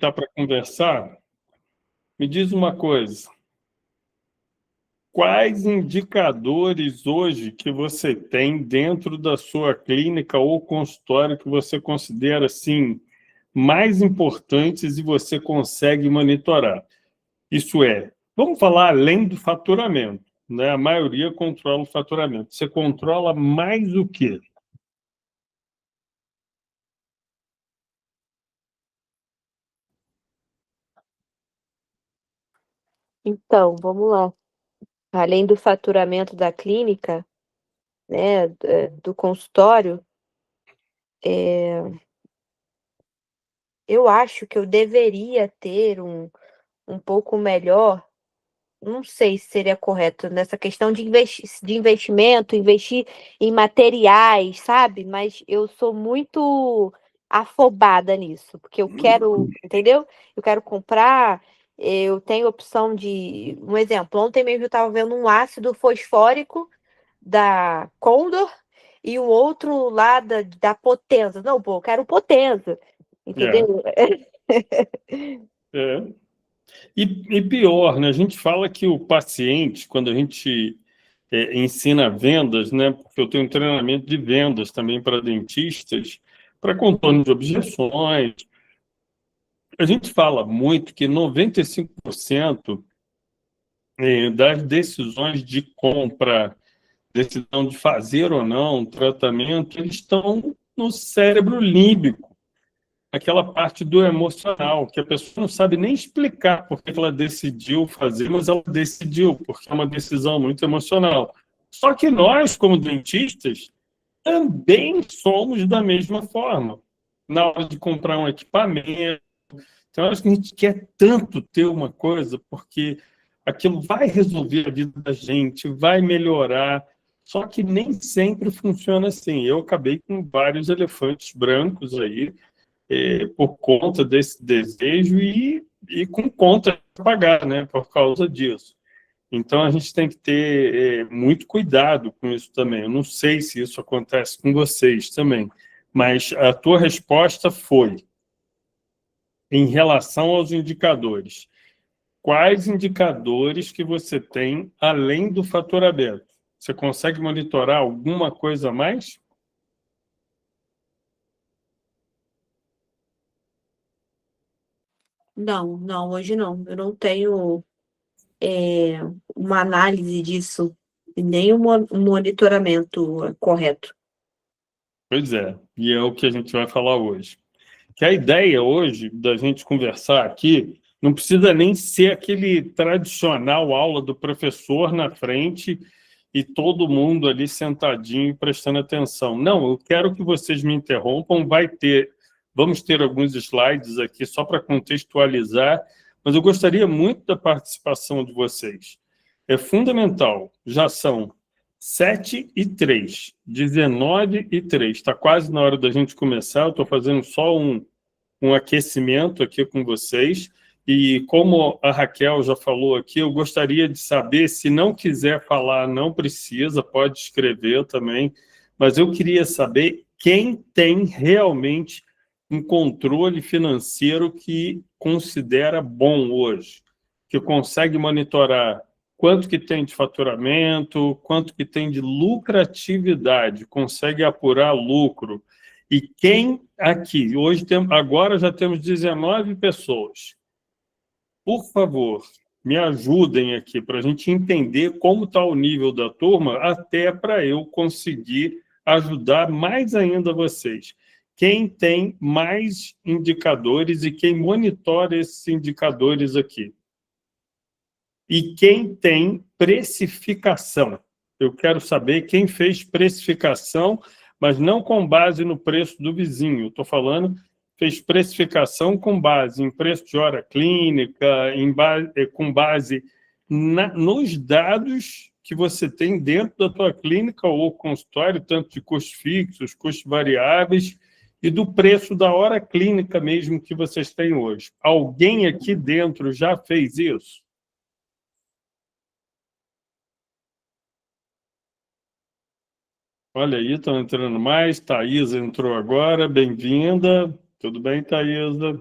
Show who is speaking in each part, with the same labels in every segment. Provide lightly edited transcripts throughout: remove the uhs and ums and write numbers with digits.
Speaker 1: aproveitar para conversar. Me diz uma coisa: quais indicadores hoje que você tem dentro da sua clínica ou consultório que você considera assim mais importantes e você consegue monitorar? Isso é, vamos falar além do faturamento, né? A maioria controla o faturamento. Você controla mais o quê?
Speaker 2: Então, vamos lá. Além do faturamento da clínica, né, do consultório, eu acho que eu deveria ter um pouco melhor, não sei se seria correto nessa questão de investimento, investir em materiais, sabe? Mas eu sou muito afobada nisso, porque eu quero, entendeu? Eu quero comprar, eu tenho opção de, um exemplo, ontem mesmo eu estava vendo um ácido fosfórico da Condor e o outro lá da Potenza. Não, pô, eu quero Potenza,
Speaker 1: É,
Speaker 2: entendeu?
Speaker 1: é. E pior, né? A gente fala que o paciente, quando a gente ensina vendas, né? Porque eu tenho um treinamento de vendas também para dentistas, para contorno de objeções. A gente fala muito que 95% das decisões de compra, decisão de fazer ou não um tratamento, eles estão no cérebro límbico, aquela parte do emocional, que a pessoa não sabe nem explicar por que ela decidiu fazer, mas ela decidiu, porque é uma decisão muito emocional. Só que nós, como dentistas, também somos da mesma forma. Na hora de comprar um equipamento, então, eu acho que a gente quer tanto ter uma coisa, porque aquilo vai resolver a vida da gente, vai melhorar, só que nem sempre funciona assim. Eu acabei com vários elefantes brancos aí, por conta desse desejo e com conta a pagar, né, por causa disso. Então, a gente tem que ter muito cuidado com isso também. Eu não sei se isso acontece com vocês também, mas a tua resposta foi em relação aos indicadores. Quais indicadores que você tem além do faturamento? Você consegue monitorar alguma coisa a mais?
Speaker 2: Não, não, hoje não. Eu não tenho é, uma análise disso, e nem um monitoramento correto.
Speaker 1: Pois é, e é o que a gente vai falar hoje. Que a ideia hoje da gente conversar aqui não precisa nem ser aquele tradicional aula do professor na frente e todo mundo ali sentadinho prestando atenção. Não, eu quero que vocês me interrompam, vamos ter alguns slides aqui só para contextualizar, mas eu gostaria muito da participação de vocês. É fundamental, já são 7h03, 19h03. Está quase na hora da gente começar. Eu estou fazendo só um aquecimento aqui com vocês. E como a Raquel já falou aqui, eu gostaria de saber, se não quiser falar, não precisa, pode escrever também, mas eu queria saber quem tem realmente um controle financeiro que considera bom hoje, que consegue monitorar quanto que tem de faturamento, quanto que tem de lucratividade, consegue apurar lucro. E quem aqui, agora já temos 19 pessoas. Por favor, me ajudem aqui para a gente entender como está o nível da turma, até para eu conseguir ajudar mais ainda vocês. Quem tem mais indicadores e quem monitora esses indicadores aqui? E quem tem precificação? Eu quero saber quem fez precificação, mas não com base no preço do vizinho. Estou falando, fez precificação com base em preço de hora clínica, com base nos dados que você tem dentro da tua clínica ou consultório, tanto de custos fixos, custos variáveis, e do preço da hora clínica mesmo que vocês têm hoje. Alguém aqui dentro já fez isso? Olha aí, estão entrando mais. Thaisa entrou agora, bem-vinda. Tudo bem, Thaisa?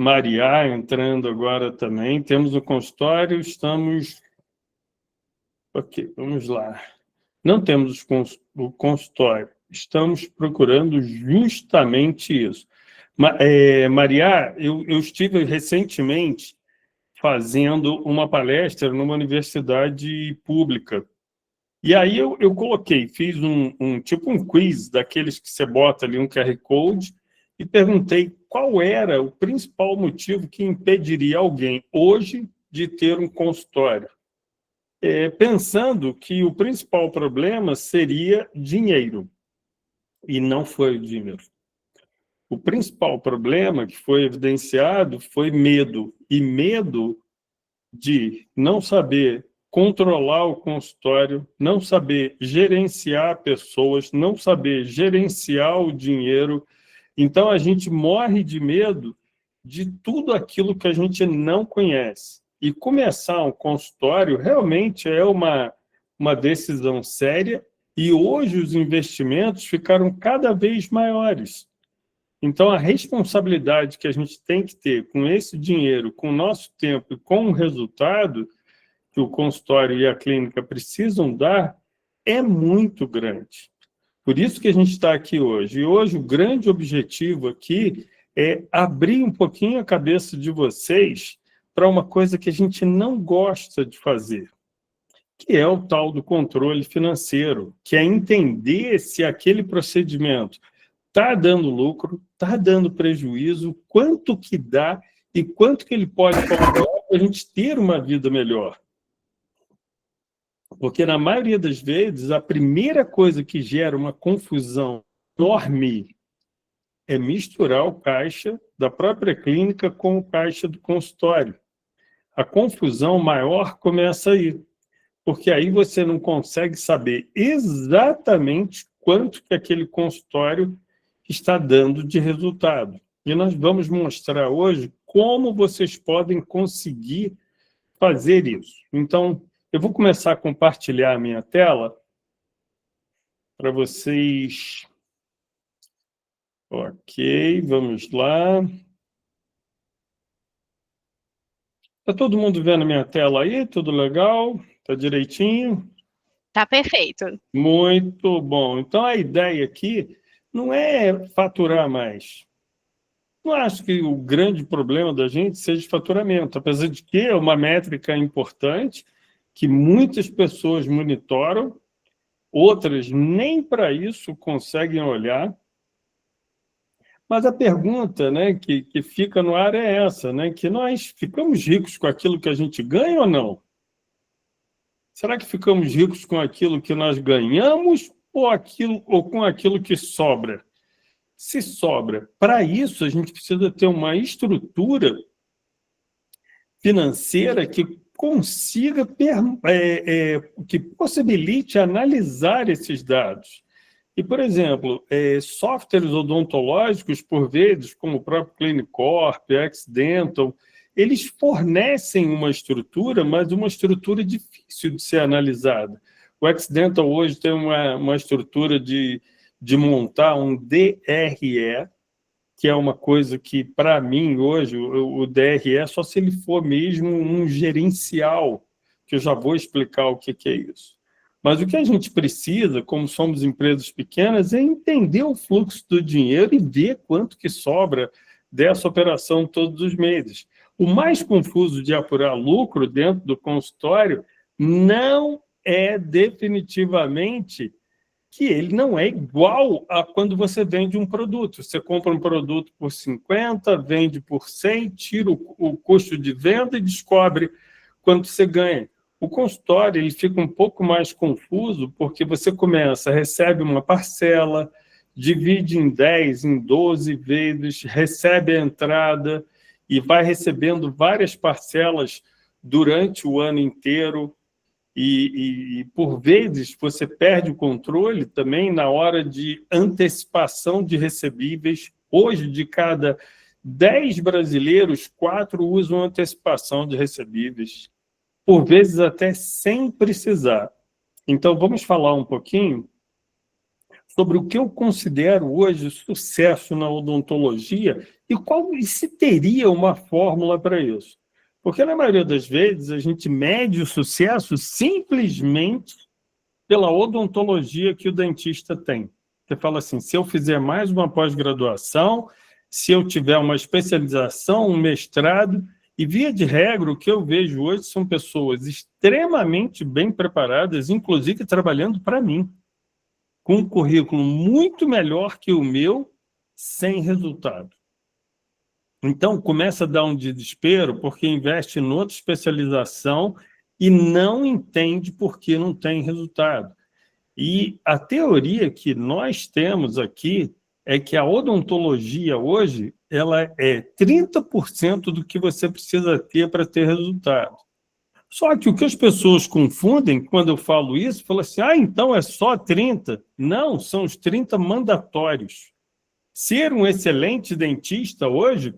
Speaker 1: Maria entrando agora também. Temos o consultório, estamos... Ok, vamos lá. Não temos o consultório, estamos procurando justamente isso. Maria, eu estive recentemente fazendo uma palestra numa universidade pública. E aí eu coloquei, fiz tipo um quiz daqueles que você bota ali um QR Code e perguntei qual era o principal motivo que impediria alguém hoje de ter um consultório. Pensando que o principal problema seria dinheiro, e não foi o dinheiro. O principal problema que foi evidenciado foi medo, e medo de não saber controlar o consultório, não saber gerenciar pessoas, não saber gerenciar o dinheiro. Então, a gente morre de medo de tudo aquilo que a gente não conhece. E começar um consultório realmente é uma decisão séria, e hoje os investimentos ficaram cada vez maiores. Então, a responsabilidade que a gente tem que ter com esse dinheiro, com o nosso tempo e com o resultado que o consultório e a clínica precisam dar é muito grande. Por isso que a gente está aqui hoje. E hoje o grande objetivo aqui é abrir um pouquinho a cabeça de vocês para uma coisa que a gente não gosta de fazer, que é o tal do controle financeiro, que é entender se aquele procedimento está dando lucro, está dando prejuízo, quanto que dá e quanto que ele pode colaborar para a gente ter uma vida melhor. Porque, na maioria das vezes, a primeira coisa que gera uma confusão enorme é misturar o caixa da própria clínica com o caixa do consultório. A confusão maior começa aí, porque aí você não consegue saber exatamente quanto que aquele consultório está dando de resultado. E nós vamos mostrar hoje como vocês podem conseguir fazer isso. Então, eu vou começar a compartilhar a minha tela para vocês. Ok, vamos lá. Está todo mundo vendo a minha tela aí? Tudo legal? Está direitinho?
Speaker 3: Tá perfeito.
Speaker 1: Muito bom. Então, a ideia aqui não é faturar mais. Não acho que o grande problema da gente seja faturamento, apesar de que é uma métrica importante, que muitas pessoas monitoram, outras nem para isso conseguem olhar. Mas a pergunta, né, que fica no ar é essa, né, que nós ficamos ricos com aquilo que a gente ganha ou não? Será que ficamos ricos com aquilo que nós ganhamos ou com aquilo que sobra? Se sobra, para isso a gente precisa ter uma estrutura financeira que consiga, que possibilite analisar esses dados. E, por exemplo, softwares odontológicos, por vezes, como o próprio Clinicorp, Xdental, eles fornecem uma estrutura, mas uma estrutura difícil de ser analisada. O Xdental hoje tem uma estrutura de montar um DRE, que é uma coisa que, para mim, hoje, o DRE é só se ele for mesmo um gerencial, que eu já vou explicar o que é isso. Mas o que a gente precisa, como somos empresas pequenas, é entender o fluxo do dinheiro e ver quanto que sobra dessa operação todos os meses. O mais confuso de apurar lucro dentro do consultório não é definitivamente que ele não é igual a quando você vende um produto. Você compra um produto por 50, vende por 100, tira o custo de venda e descobre quanto você ganha. O consultório ele fica um pouco mais confuso porque você recebe uma parcela, divide em 10, em 12 vezes, recebe a entrada e vai recebendo várias parcelas durante o ano inteiro. E, por vezes, você perde o controle também na hora de antecipação de recebíveis. Hoje, de cada 10 brasileiros, 4 usam antecipação de recebíveis, por vezes até sem precisar. Então, vamos falar um pouquinho sobre o que eu considero hoje sucesso na odontologia E se teria uma fórmula para isso? Porque, na maioria das vezes, a gente mede o sucesso simplesmente pela odontologia que o dentista tem. Você fala assim, se eu fizer mais uma pós-graduação, se eu tiver uma especialização, um mestrado, e via de regra, o que eu vejo hoje são pessoas extremamente bem preparadas, inclusive trabalhando para mim, com um currículo muito melhor que o meu, sem resultado. Então, começa a dar um desespero porque investe em outra especialização e não entende por que não tem resultado. E a teoria que nós temos aqui é que a odontologia hoje ela é 30% do que você precisa ter para ter resultado. Só que o que as pessoas confundem quando eu falo isso, falam assim, então é só 30? Não, são os 30 mandatórios. Ser um excelente dentista hoje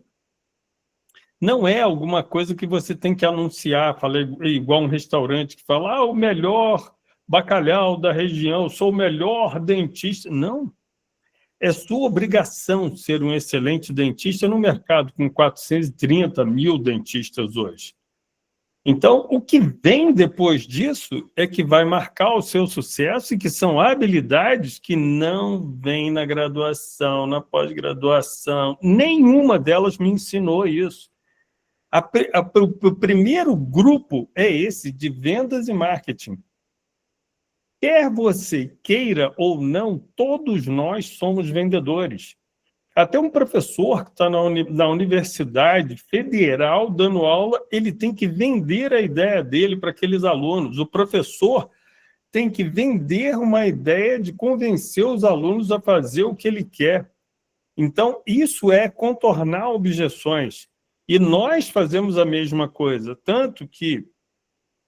Speaker 1: não é alguma coisa que você tem que anunciar, falar igual um restaurante que fala, o melhor bacalhau da região, sou o melhor dentista. Não. É sua obrigação ser um excelente dentista no mercado com 430 mil dentistas hoje. Então, o que vem depois disso é que vai marcar o seu sucesso e que são habilidades que não vêm na graduação, na pós-graduação. Nenhuma delas me ensinou isso. O primeiro grupo é esse, de vendas e marketing. Quer você queira ou não, todos nós somos vendedores. Até um professor que está na Universidade Federal dando aula, ele tem que vender a ideia dele para aqueles alunos. O professor tem que vender uma ideia de convencer os alunos a fazer o que ele quer. Então, isso é contornar objeções. E nós fazemos a mesma coisa, tanto que,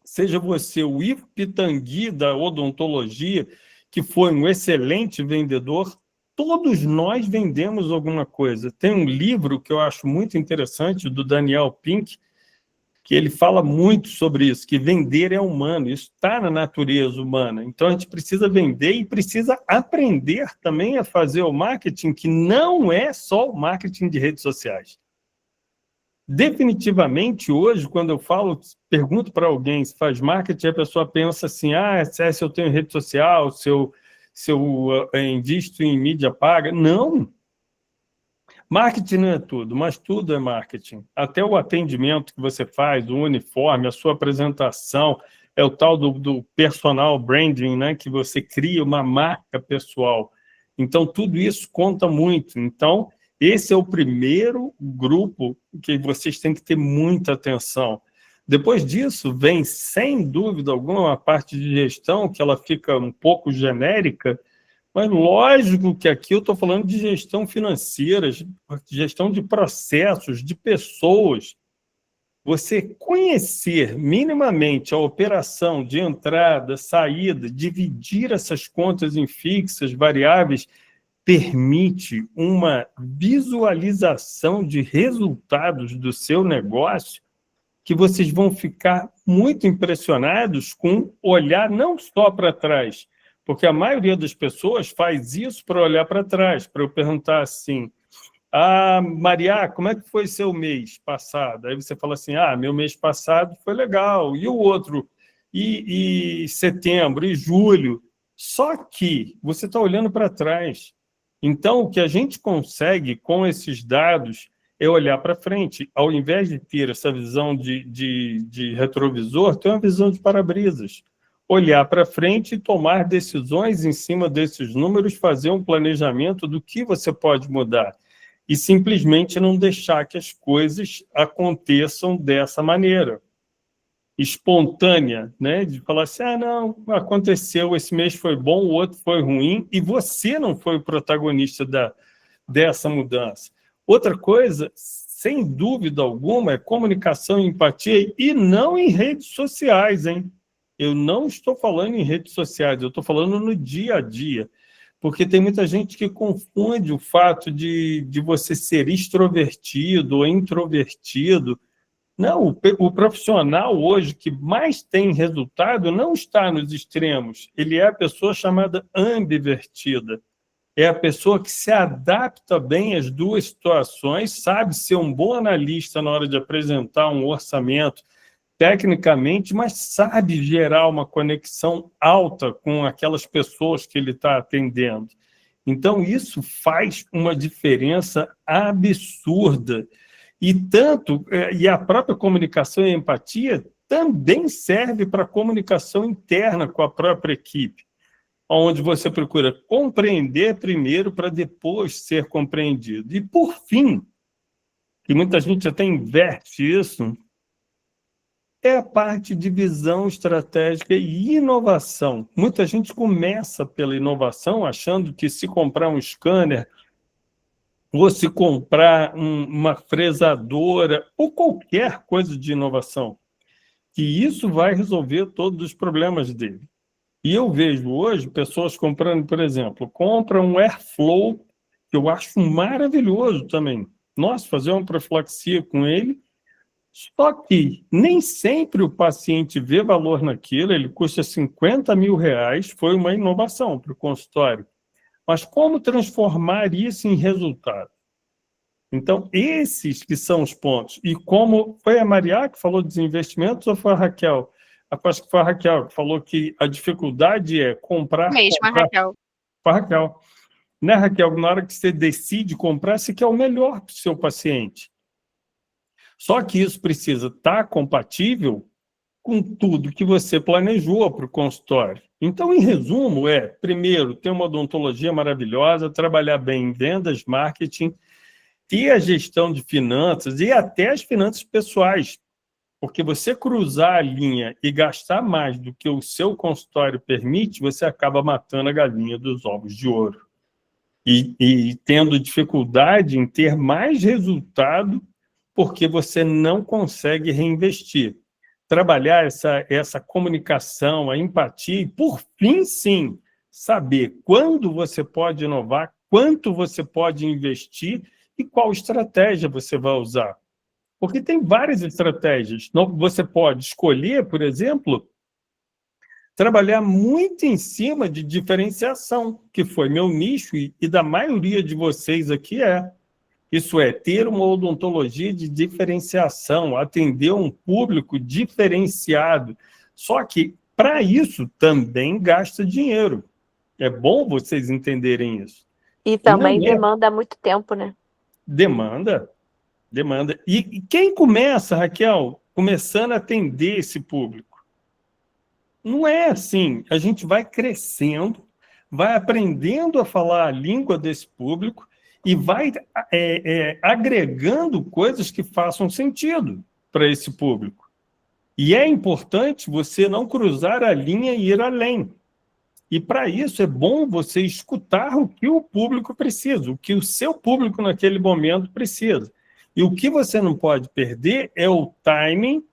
Speaker 1: seja você o Ivo Pitangui da odontologia, que foi um excelente vendedor, todos nós vendemos alguma coisa. Tem um livro que eu acho muito interessante, do Daniel Pink, que ele fala muito sobre isso, que vender é humano, isso está na natureza humana. Então, a gente precisa vender e precisa aprender também a fazer o marketing, que não é só o marketing de redes sociais. Definitivamente, hoje, quando eu pergunto para alguém se faz marketing, a pessoa pensa assim, se eu tenho rede social, se eu invisto em mídia paga. Não! Marketing não é tudo, mas tudo é marketing. Até o atendimento que você faz, o uniforme, a sua apresentação, é o tal do personal branding, né? Que você cria uma marca pessoal. Então, tudo isso conta muito. Então, esse é o primeiro grupo que vocês têm que ter muita atenção. Depois disso, vem, sem dúvida alguma, a parte de gestão, que ela fica um pouco genérica, mas lógico que aqui eu estou falando de gestão financeira, gestão de processos, de pessoas. Você conhecer minimamente a operação de entrada, saída, dividir essas contas em fixas, variáveis, permite uma visualização de resultados do seu negócio que vocês vão ficar muito impressionados com olhar não só para trás, porque a maioria das pessoas faz isso para olhar para trás, para eu perguntar assim, Maria, como é que foi seu mês passado? Aí você fala assim, meu mês passado foi legal, e o outro? E setembro, e julho? Só que você está olhando para trás. Então, o que a gente consegue com esses dados é olhar para frente. Ao invés de ter essa visão de retrovisor, ter uma visão de para-brisas. Olhar para frente e tomar decisões em cima desses números, fazer um planejamento do que você pode mudar. E simplesmente não deixar que as coisas aconteçam dessa maneira. Espontânea, né? De falar assim, não, aconteceu, esse mês foi bom, o outro foi ruim, e você não foi o protagonista dessa mudança. Outra coisa, sem dúvida alguma, é comunicação e empatia, e não em redes sociais, hein? Eu não estou falando em redes sociais, eu estou falando no dia a dia, porque tem muita gente que confunde o fato de você ser extrovertido ou introvertido. Não, o profissional hoje que mais tem resultado não está nos extremos, ele é a pessoa chamada ambivertida. é a pessoa que se adapta bem às duas situações, sabe ser um bom analista na hora de apresentar um orçamento tecnicamente, mas sabe gerar uma conexão alta com aquelas pessoas que ele está atendendo. Então, isso faz uma diferença absurda. E a própria comunicação e empatia também serve para a comunicação interna com a própria equipe, onde você procura compreender primeiro para depois ser compreendido. E, por fim, e muita gente até inverte isso, é a parte de visão estratégica e inovação. Muita gente começa pela inovação, achando que se comprar um scanner, ou se comprar uma fresadora, ou qualquer coisa de inovação, que isso vai resolver todos os problemas dele. E eu vejo hoje pessoas comprando, por exemplo, compram um Airflow, que eu acho maravilhoso também. Nossa, fazer uma profilaxia com ele. Só que nem sempre o paciente vê valor naquilo, ele custa R$50 mil, foi uma inovação para o consultório. Mas como transformar isso em resultado? Então, esses que são os pontos. E como foi a Maria que falou dos investimentos ou foi a Raquel? Acho que foi a Raquel que falou que a dificuldade é comprar...
Speaker 3: Mesma, Raquel.
Speaker 1: Foi a Raquel. Né, Raquel? Na hora que você decide comprar, você quer o melhor para o seu paciente. Só que isso precisa estar compatível com tudo que você planejou para o consultório. Então, em resumo, primeiro, ter uma odontologia maravilhosa, trabalhar bem em vendas, marketing, ter a gestão de finanças e até as finanças pessoais, porque você cruzar a linha e gastar mais do que o seu consultório permite, você acaba matando a galinha dos ovos de ouro. E tendo dificuldade em ter mais resultado, porque você não consegue reinvestir. Trabalhar essa comunicação, a empatia, e, por fim, sim, saber quando você pode inovar, quanto você pode investir e qual estratégia você vai usar. Porque tem várias estratégias. Você pode escolher, por exemplo, trabalhar muito em cima de diferenciação, que foi meu nicho e da maioria de vocês aqui Isso é, ter uma odontologia de diferenciação, atender um público diferenciado. Só que, para isso, também gasta dinheiro. É bom vocês entenderem isso.
Speaker 2: E também demanda muito tempo, né?
Speaker 1: Demanda. E quem começa, Raquel, começando a atender esse público? Não é assim. A gente vai crescendo, vai aprendendo a falar a língua desse público, e vai agregando coisas que façam sentido para esse público. E é importante você não cruzar a linha e ir além. E, para isso, é bom você escutar o que o público precisa, o que o seu público naquele momento precisa. E o que você não pode perder é o timing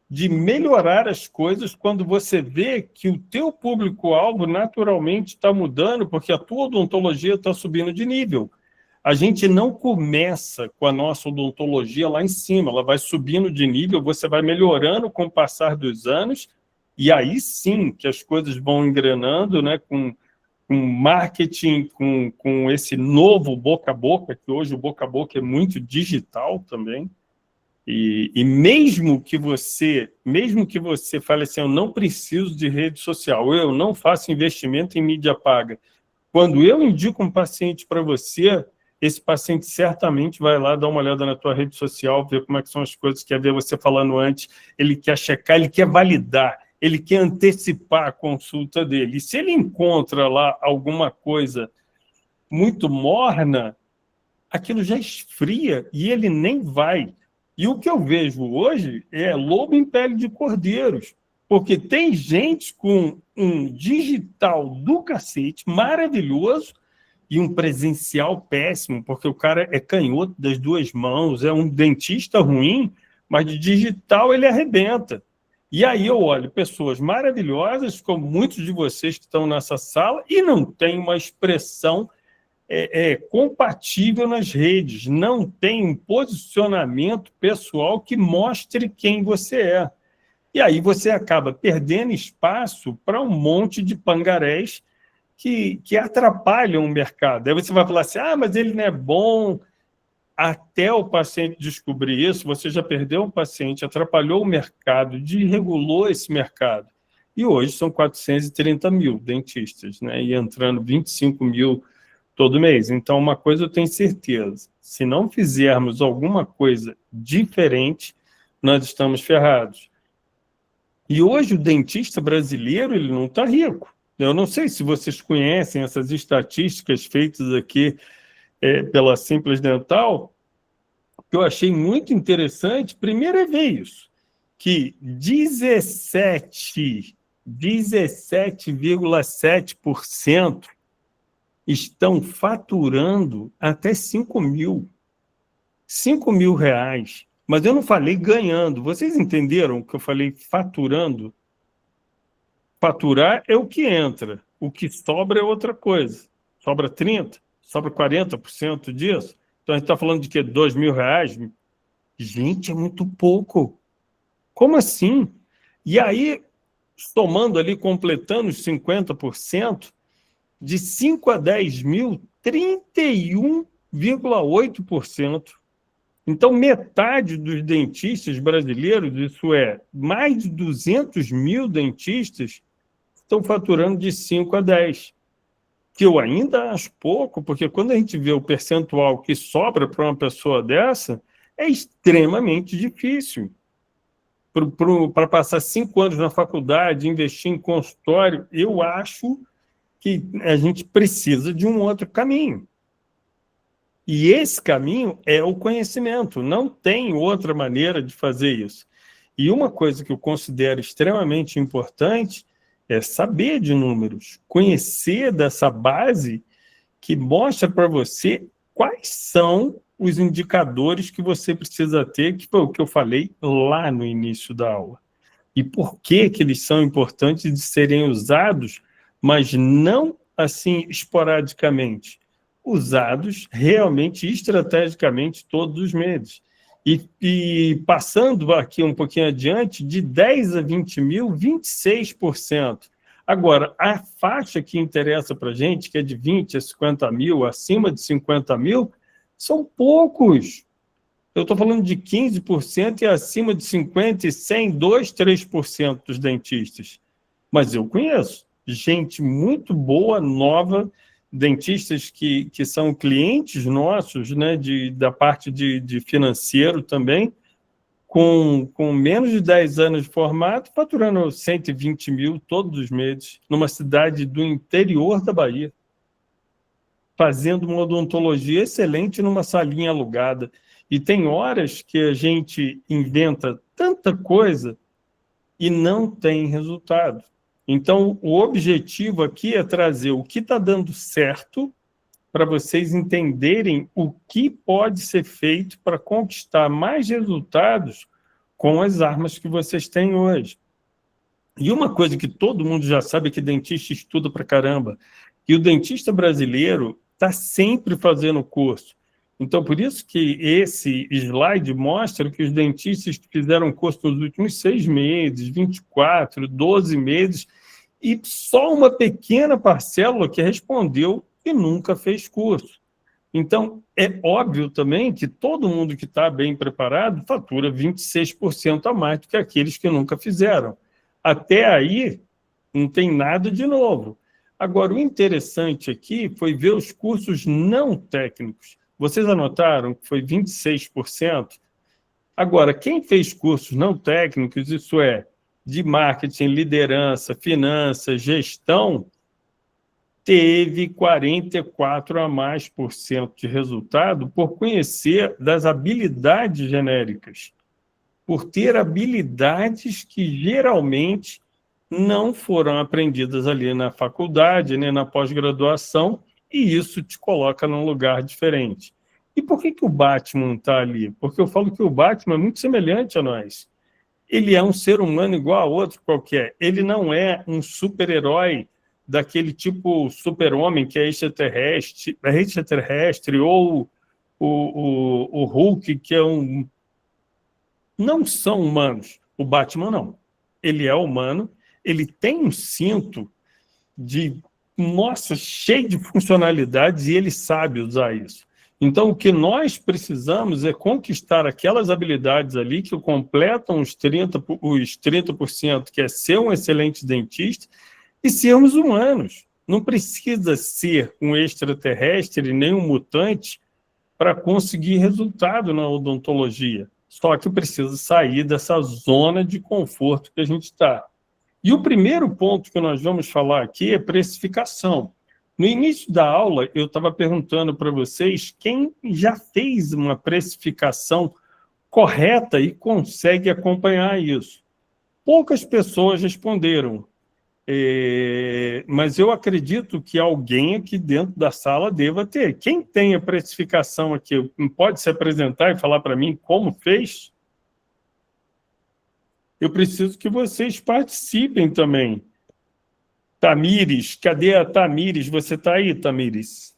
Speaker 1: de melhorar as coisas quando você vê que o teu público-alvo naturalmente está mudando, porque a tua odontologia está subindo de nível. A gente não começa com a nossa odontologia lá em cima, ela vai subindo de nível, você vai melhorando com o passar dos anos, e aí sim que as coisas vão engrenando, né, com marketing, com esse novo boca a boca, que hoje o boca a boca é muito digital também. E mesmo que você fale assim, eu não preciso de rede social, eu não faço investimento em mídia paga, quando eu indico um paciente para você, esse paciente certamente vai lá dar uma olhada na tua rede social, ver como é que são as coisas, quer ver você falando antes, ele quer checar, ele quer validar, ele quer antecipar a consulta dele. E se ele encontra lá alguma coisa muito morna, aquilo já esfria e ele nem vai. E o que eu vejo hoje é lobo em pele de cordeiros, porque tem gente com um digital do cacete, maravilhoso, e um presencial péssimo, porque o cara é canhoto das duas mãos, é um dentista ruim, mas de digital ele arrebenta. E aí eu olho pessoas maravilhosas, como muitos de vocês que estão nessa sala, e não tem uma expressão compatível nas redes, não tem um posicionamento pessoal que mostre quem você é. E aí você acaba perdendo espaço para um monte de pangarés que atrapalham o mercado. Aí você vai falar assim, mas ele não é bom. Até o paciente descobrir isso, você já perdeu um paciente, atrapalhou o mercado, desregulou esse mercado. E hoje são 430 mil dentistas, né? E entrando 25 mil todo mês. Então, uma coisa eu tenho certeza, se não fizermos alguma coisa diferente, nós estamos ferrados. E hoje o dentista brasileiro, ele não está rico. Eu não sei se vocês conhecem essas estatísticas feitas aqui pela Simples Dental, que eu achei muito interessante. Primeiro é ver isso, que 17,7% estão faturando até 5 mil. 5 mil reais. Mas eu não falei ganhando. Vocês entenderam que eu falei faturando? Faturar é o que entra. O que sobra é outra coisa. Sobra 30%, sobra 40% disso. Então a gente está falando de quê? 2 mil reais? Gente, é muito pouco. Como assim? E aí, somando ali, completando os 50%, de 5 a 10 mil, 31,8%. Então, metade dos dentistas brasileiros, isso é, mais de 200 mil dentistas, estão faturando de 5 a 10, que eu ainda acho pouco, porque quando a gente vê o percentual que sobra para uma pessoa dessa, é extremamente difícil. Para passar 5 anos na faculdade, investir em consultório, eu acho que a gente precisa de um outro caminho. E esse caminho é o conhecimento, não tem outra maneira de fazer isso. E uma coisa que eu considero extremamente importante é saber de números, conhecer dessa base que mostra para você quais são os indicadores que você precisa ter, que foi o que eu falei lá no início da aula. E por que eles são importantes de serem usados, mas não assim esporadicamente, usados realmente estrategicamente todos os meses. E passando aqui um pouquinho adiante, de 10 a 20 mil, 26%. Agora, a faixa que interessa para a gente, que é de 20 a 50 mil, acima de 50 mil, são poucos. Eu estou falando de 15% e acima de 50% e 100%, 2%, 3% dos dentistas. Mas eu conheço gente muito boa, nova, dentistas que são clientes nossos, né, da parte de financeiro também, com menos de 10 anos de formato, faturando 120 mil todos os meses, numa cidade do interior da Bahia, fazendo uma odontologia excelente numa salinha alugada. E tem horas que a gente inventa tanta coisa e não tem resultado. Então, o objetivo aqui é trazer o que está dando certo para vocês entenderem o que pode ser feito para conquistar mais resultados com as armas que vocês têm hoje. E uma coisa que todo mundo já sabe é que dentista estuda para caramba. E o dentista brasileiro está sempre fazendo curso. Então, por isso que esse slide mostra que os dentistas que fizeram curso nos últimos 6 meses, 24, 12 meses, e só uma pequena parcela que respondeu e nunca fez curso. Então, é óbvio também que todo mundo que está bem preparado fatura 26% a mais do que aqueles que nunca fizeram. Até aí, não tem nada de novo. Agora, o interessante aqui foi ver os cursos não técnicos. Vocês anotaram que foi 26%? Agora, quem fez cursos não técnicos, isso é, de marketing, liderança, finanças, gestão, teve 44% a mais de resultado por conhecer das habilidades genéricas, por ter habilidades que geralmente não foram aprendidas ali na faculdade, nem na pós-graduação, e isso te coloca num lugar diferente. E por que o Batman está ali? Porque eu falo que o Batman é muito semelhante a nós. Ele é um ser humano igual a outro qualquer. Ele não é um super-herói daquele tipo super-homem que é extraterrestre ou o Hulk, que é um... Não são humanos. O Batman não. Ele é humano, ele tem um cinto de nossa, cheio de funcionalidades e ele sabe usar isso. Então, o que nós precisamos é conquistar aquelas habilidades ali que completam os 30%, que é ser um excelente dentista, e sermos humanos. Não precisa ser um extraterrestre nem um mutante para conseguir resultado na odontologia. Só que precisa sair dessa zona de conforto que a gente está. E o primeiro ponto que nós vamos falar aqui é precificação. No início da aula, eu estava perguntando para vocês quem já fez uma precificação correta e consegue acompanhar isso. Poucas pessoas responderam, mas eu acredito que alguém aqui dentro da sala deva ter. Quem tem a precificação aqui, pode se apresentar e falar para mim como fez? Eu preciso que vocês participem também. Tamires, cadê a Tamires? Você está aí, Tamires?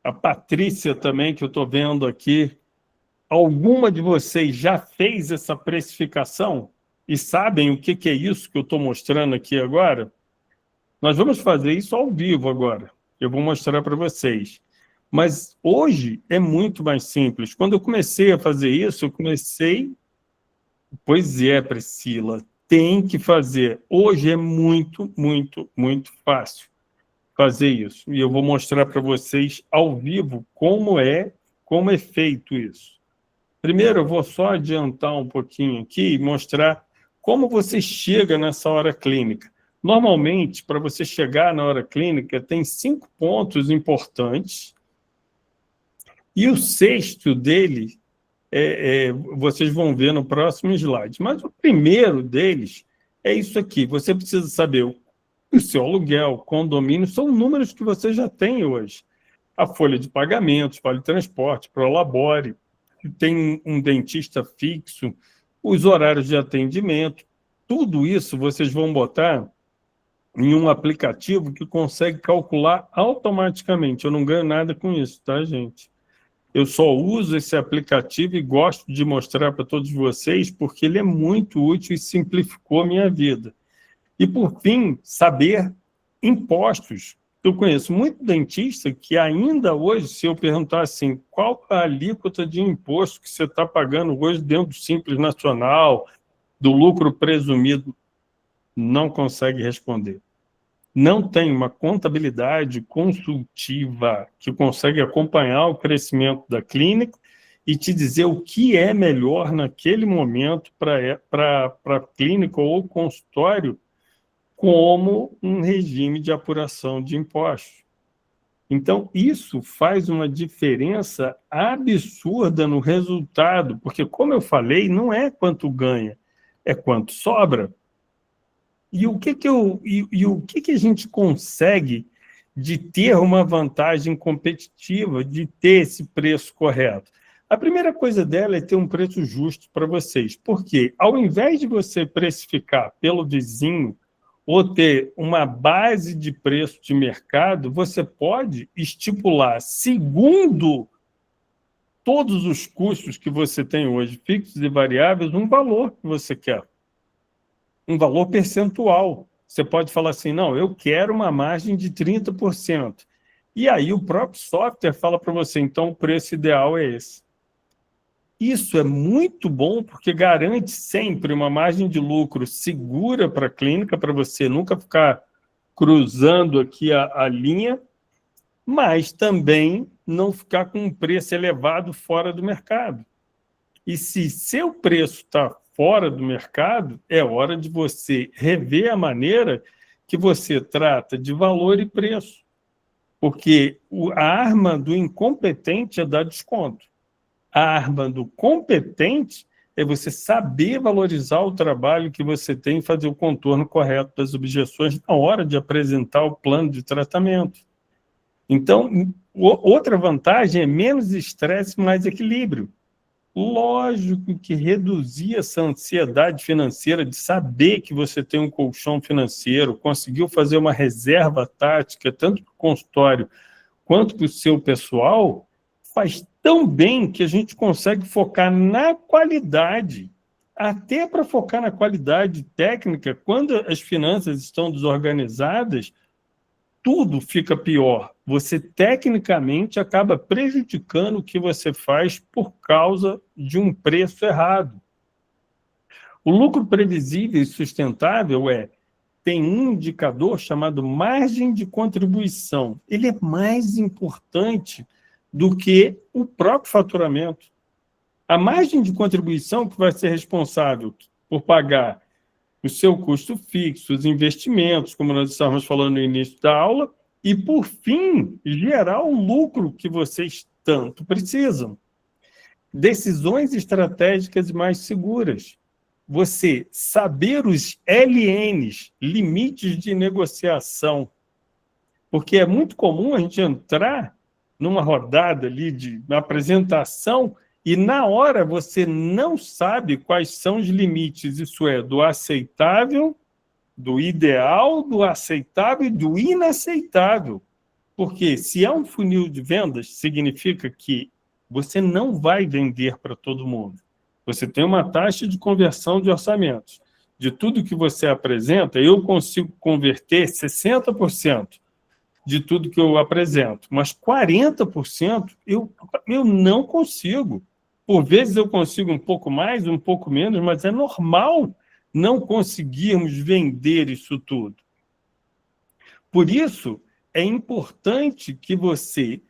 Speaker 1: A Patrícia também, que eu estou vendo aqui. Alguma de vocês já fez essa precificação? E sabem o que é isso que eu estou mostrando aqui agora? Nós vamos fazer isso ao vivo agora. Eu vou mostrar para vocês. Mas hoje é muito mais simples. Quando eu comecei a fazer isso, eu comecei... Pois é, Priscila, tem que fazer. Hoje é muito, muito, muito fácil fazer isso. E eu vou mostrar para vocês ao vivo como é feito isso. Primeiro, eu vou só adiantar um pouquinho aqui e mostrar como você chega nessa hora clínica. Normalmente, para você chegar na hora clínica, tem 5 pontos importantes. E o sexto dele... vocês vão ver no próximo slide. Mas o primeiro deles é isso aqui. Você precisa saber o seu aluguel, condomínio, são números que você já tem hoje. A folha de pagamentos, vale transporte, Prolabore, tem um dentista fixo, os horários de atendimento, tudo isso vocês vão botar em um aplicativo que consegue calcular automaticamente. Eu não ganho nada com isso, tá, gente? Eu só uso esse aplicativo e gosto de mostrar para todos vocês porque ele é muito útil e simplificou a minha vida. E, por fim, saber impostos. Eu conheço muito dentista que ainda hoje, se eu perguntar assim, qual a alíquota de imposto que você está pagando hoje dentro do Simples Nacional, do lucro presumido, não consegue responder. Não tem uma contabilidade consultiva que consegue acompanhar o crescimento da clínica e te dizer o que é melhor naquele momento para a clínica ou consultório como um regime de apuração de impostos. Então, isso faz uma diferença absurda no resultado, porque, como eu falei, não é quanto ganha, é quanto sobra. E o que a gente consegue de ter uma vantagem competitiva, de ter esse preço correto? A primeira coisa dela é ter um preço justo para vocês. Porque, ao invés de você precificar pelo vizinho ou ter uma base de preço de mercado, você pode estipular, segundo todos os custos que você tem hoje, fixos e variáveis, um valor que você quer. Um valor percentual. Você pode falar assim, não, eu quero uma margem de 30%. E aí o próprio software fala para você, então o preço ideal é esse. Isso é muito bom porque garante sempre uma margem de lucro segura para a clínica, para você nunca ficar cruzando aqui a linha, mas também não ficar com um preço elevado fora do mercado. E se seu preço está fora do mercado, é hora de você rever a maneira que você trata de valor e preço. Porque a arma do incompetente é dar desconto. A arma do competente é você saber valorizar o trabalho que você tem e fazer o contorno correto das objeções na hora de apresentar o plano de tratamento. Então, outra vantagem é menos estresse, mais equilíbrio. Lógico que reduzir essa ansiedade financeira de saber que você tem um colchão financeiro, conseguiu fazer uma reserva tática, tanto para o consultório quanto para o seu pessoal, faz tão bem que a gente consegue focar na qualidade. Até para focar na qualidade técnica, quando as finanças estão desorganizadas, tudo fica pior. Você, tecnicamente, acaba prejudicando o que você faz por causa de um preço errado. O lucro previsível e sustentável tem um indicador chamado margem de contribuição. Ele é mais importante do que o próprio faturamento. A margem de contribuição que vai ser responsável por pagar o seu custo fixo, os investimentos, como nós estávamos falando no início da aula, e, por fim, gerar o lucro que vocês tanto precisam. Decisões estratégicas mais seguras. Você saber os LNs, limites de negociação, porque é muito comum a gente entrar numa rodada ali de apresentação e, na hora, você não sabe quais são os limites, isso é, do aceitável, do ideal, do aceitável e do inaceitável. Porque se é um funil de vendas, significa que você não vai vender para todo mundo. Você tem uma taxa de conversão de orçamentos. De tudo que você apresenta, eu consigo converter 60% de tudo que eu apresento, mas 40% eu não consigo. Por vezes eu consigo um pouco mais, um pouco menos, mas é normal não conseguirmos vender isso tudo. Por isso, é importante que você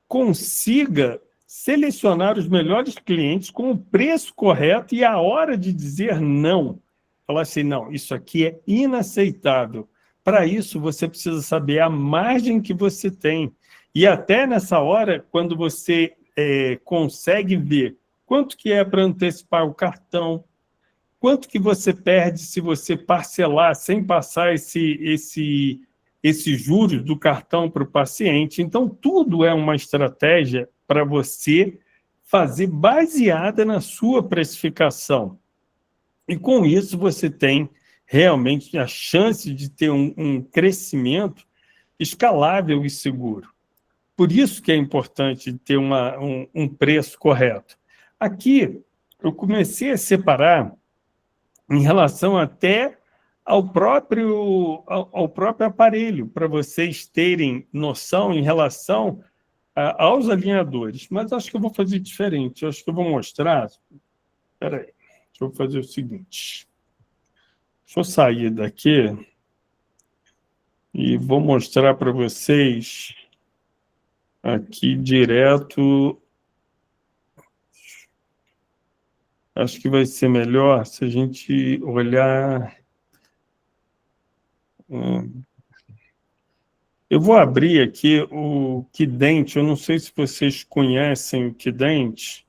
Speaker 1: consiga selecionar os melhores clientes com o preço correto e a hora de dizer não. Falar assim, não, isso aqui é inaceitável. Para isso, você precisa saber a margem que você tem. E até nessa hora, quando você consegue ver quanto que é para antecipar o cartão, quanto que você perde se você parcelar sem passar esses juros do cartão para o paciente. Então, tudo é uma estratégia para você fazer baseada na sua precificação. E com isso você tem realmente a chance de ter um crescimento escalável e seguro. Por isso que é importante ter um preço correto. Aqui, eu comecei a separar em relação até ao próprio aparelho, para vocês terem noção em relação aos alinhadores. Mas acho que eu vou fazer diferente. Eu acho que eu vou mostrar... Espera aí, deixa eu fazer o seguinte. Deixa eu sair daqui e vou mostrar para vocês aqui direto. Acho que vai ser melhor se a gente olhar... Eu vou abrir aqui o Kident. Eu não sei se vocês conhecem o Kident,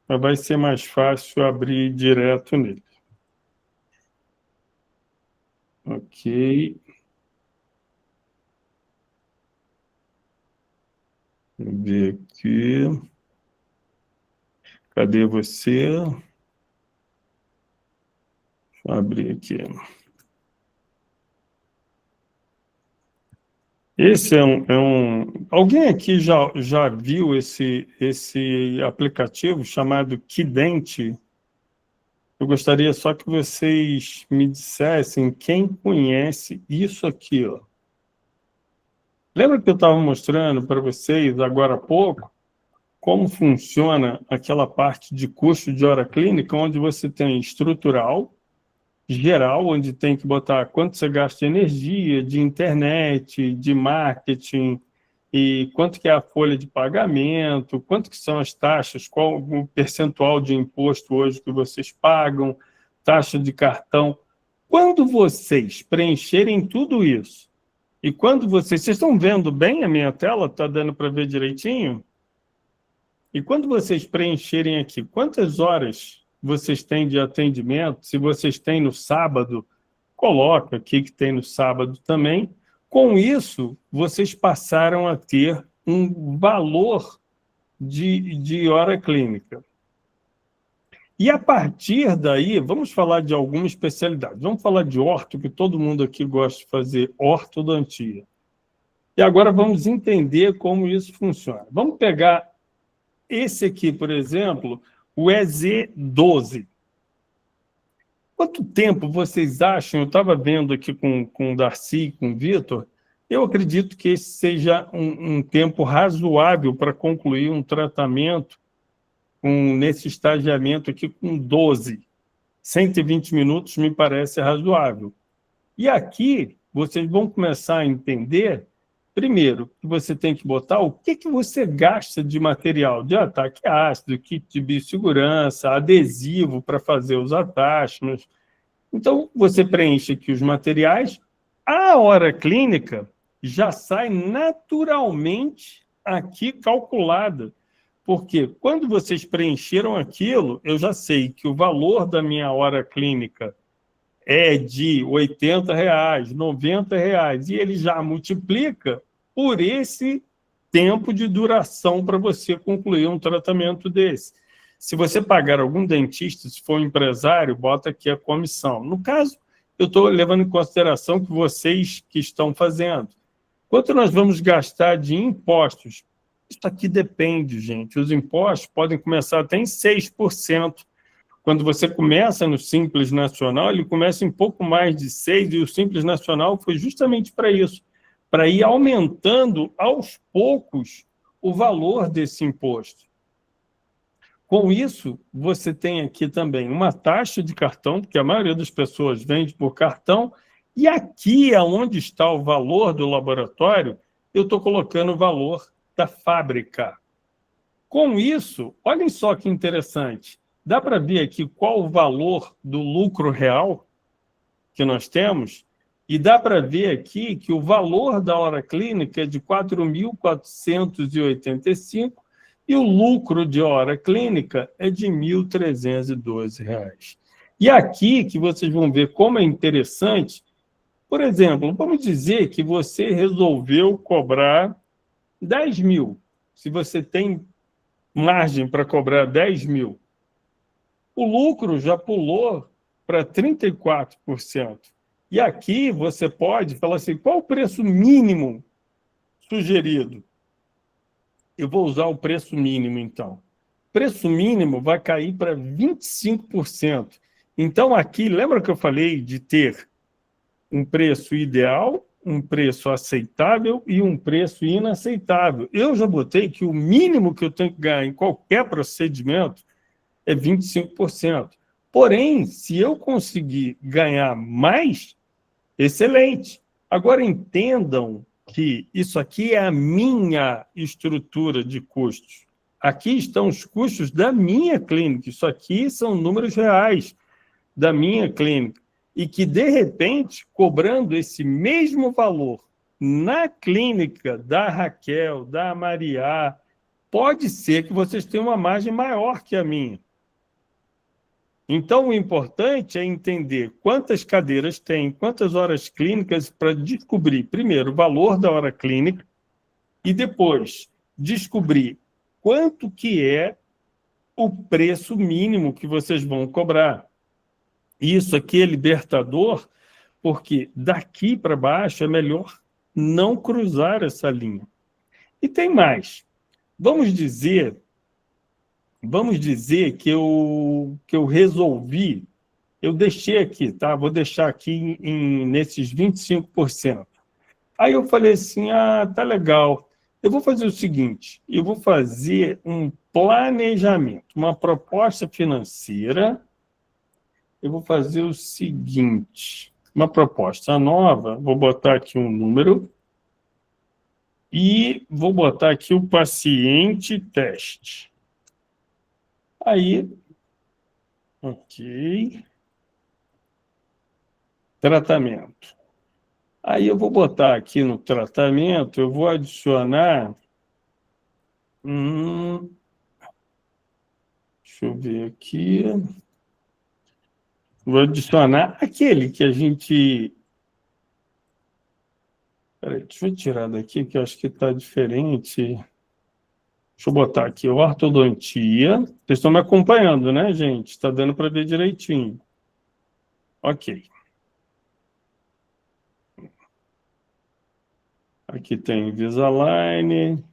Speaker 1: mas vai ser mais fácil abrir direto nele. Ok. Vou ver aqui. Cadê você? Deixa eu abrir aqui. Esse Alguém aqui já viu esse aplicativo chamado Kident? Eu gostaria só que vocês me dissessem quem conhece isso aqui, ó. Lembra que eu estava mostrando para vocês, agora há pouco, como funciona aquela parte de custo de hora clínica, onde você tem estrutural, geral, onde tem que botar quanto você gasta de energia, de internet, de marketing, e quanto que é a folha de pagamento, quanto que são as taxas, qual o percentual de imposto hoje que vocês pagam, taxa de cartão. Quando vocês preencherem tudo isso, e quando vocês estão vendo bem a minha tela? Está dando para ver direitinho? E quando vocês preencherem aqui, quantas horas vocês têm de atendimento? Se vocês têm no sábado, coloca aqui que tem no sábado também. Com isso, vocês passaram a ter um valor de hora clínica. E a partir daí, vamos falar de alguma especialidade. Vamos falar de orto, que todo mundo aqui gosta de fazer ortodontia. E agora vamos entender como isso funciona. Vamos pegar esse aqui, por exemplo, o EZ12. Quanto tempo vocês acham? Eu estava vendo aqui com o Darcy, com o Vitor, Eu acredito que esse seja um tempo razoável para concluir um tratamento nesse estagiamento aqui com 12. 120 minutos me parece razoável. E aqui vocês vão começar a entender, primeiro, que você tem que botar o que você gasta de material de ataque ácido, kit de biossegurança, adesivo para fazer os attachments. Então, você preenche aqui os materiais, a hora clínica já sai naturalmente aqui calculada. Porque quando vocês preencheram aquilo, eu já sei que o valor da minha hora clínica é de R$ 80, R$ 90, e ele já multiplica por esse tempo de duração para você concluir um tratamento desse. Se você pagar algum dentista, se for um empresário, bota aqui a comissão. No caso, eu estou levando em consideração que vocês que estão fazendo. Quanto nós vamos gastar de impostos? Isso aqui depende, gente. Os impostos podem começar até em 6%. Quando você começa no Simples Nacional, ele começa em pouco mais de 6%, e o Simples Nacional foi justamente para isso, para ir aumentando aos poucos o valor desse imposto. Com isso, você tem aqui também uma taxa de cartão, porque a maioria das pessoas vende por cartão, e aqui é onde está o valor do laboratório, eu estou colocando o valor da fábrica. Com isso, olhem só que interessante, dá para ver aqui qual o valor do lucro real que nós temos, e dá para ver aqui que o valor da hora clínica é de R$ 4.485 e o lucro de hora clínica é de R$ 1.312. E aqui que vocês vão ver como é interessante, por exemplo, vamos dizer que você resolveu cobrar 10 mil. Se você tem margem para cobrar 10 mil, o lucro já pulou para 34%. E aqui você pode falar assim, qual o preço mínimo sugerido? Eu vou usar o preço mínimo, então. O preço mínimo vai cair para 25%. Então, aqui, lembra que eu falei de ter um preço ideal, um preço aceitável e um preço inaceitável? Eu já botei que o mínimo que eu tenho que ganhar em qualquer procedimento é 25%. Porém, se eu conseguir ganhar mais, excelente. Agora, entendam que isso aqui é a minha estrutura de custos. Aqui estão os custos da minha clínica. Isso aqui são números reais da minha clínica. E que, de repente, cobrando esse mesmo valor na clínica da Raquel, da Maria, pode ser que vocês tenham uma margem maior que a minha. Então, o importante é entender quantas cadeiras tem, quantas horas clínicas, para descobrir, primeiro, o valor da hora clínica e depois descobrir quanto que é o preço mínimo que vocês vão cobrar. Isso aqui é libertador, porque daqui para baixo é melhor não cruzar essa linha. E tem mais. Vamos dizer que eu resolvi, eu deixei aqui, tá? Vou deixar aqui nesses 25%. Aí eu falei assim, tá legal. Eu vou fazer o seguinte, eu vou fazer um planejamento, uma proposta financeira. Eu vou fazer o seguinte, uma proposta nova, vou botar aqui um número e vou botar aqui o paciente teste. Aí, ok. Tratamento. Aí eu vou botar aqui no tratamento, eu vou adicionar... deixa eu ver aqui. Vou adicionar aquele que a gente... Peraí, deixa eu tirar daqui, que eu acho que está diferente. Deixa eu botar aqui, ortodontia. Vocês estão me acompanhando, né, gente? Está dando para ver direitinho. Ok. Aqui tem Invisalign.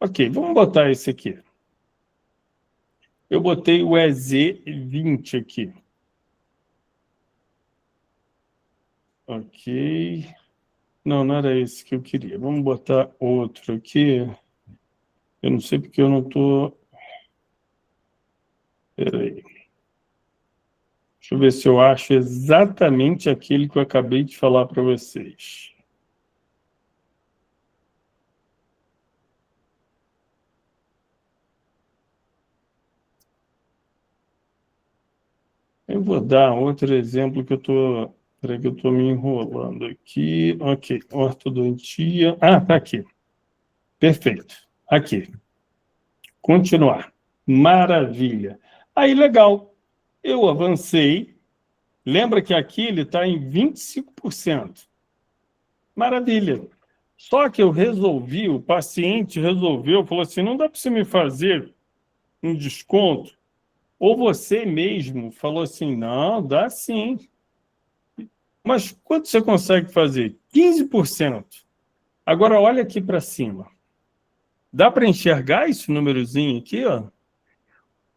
Speaker 1: Ok, vamos botar esse aqui. Eu botei o EZ20 aqui. Ok. Não, não era esse que eu queria. Vamos botar outro aqui. Eu não sei porque eu não estou... Peraí. Deixa eu ver se eu acho exatamente aquele que eu acabei de falar para vocês. Eu vou dar outro exemplo que eu estou... Peraí que eu estou me enrolando aqui. Ok, ortodontia. Ah, tá aqui. Perfeito. Aqui. Continuar. Maravilha. Aí, legal. Eu avancei. Lembra que aqui ele está em 25%. Maravilha. Só que eu resolvi, o paciente resolveu, falou assim, não dá para você me fazer um desconto? Ou você mesmo falou assim, não, dá sim. Mas quanto você consegue fazer? 15%. Agora, olha aqui para cima. Dá para enxergar esse númerozinho aqui? Ó?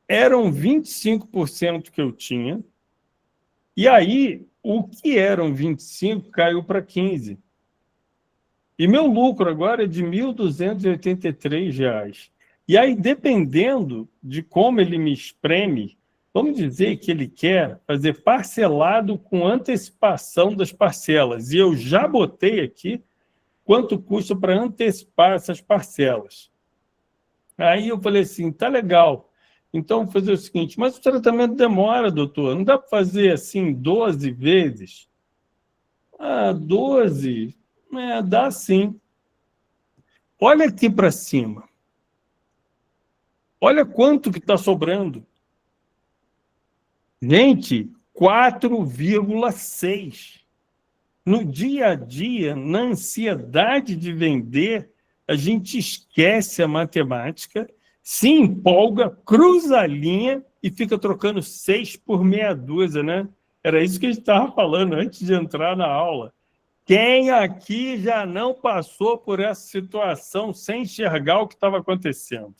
Speaker 1: Eram 25% que eu tinha. E aí, o que eram 25% caiu para 15%. E meu lucro agora é de R$ 1.283. E aí, dependendo de como ele me espreme, vamos dizer que ele quer fazer parcelado com antecipação das parcelas. E eu já botei aqui quanto custa para antecipar essas parcelas. Aí eu falei assim, tá legal. Então, vou fazer o seguinte, mas o tratamento demora, doutor. Não dá para fazer assim 12 vezes? Ah, 12? Dá sim. Olha aqui para cima. Olha quanto que está sobrando. Gente, 4,6. No dia a dia, na ansiedade de vender, a gente esquece a matemática, se empolga, cruza a linha e fica trocando 6 por meia dúzia, né? Era isso que a gente estava falando antes de entrar na aula. Quem aqui já não passou por essa situação sem enxergar o que estava acontecendo?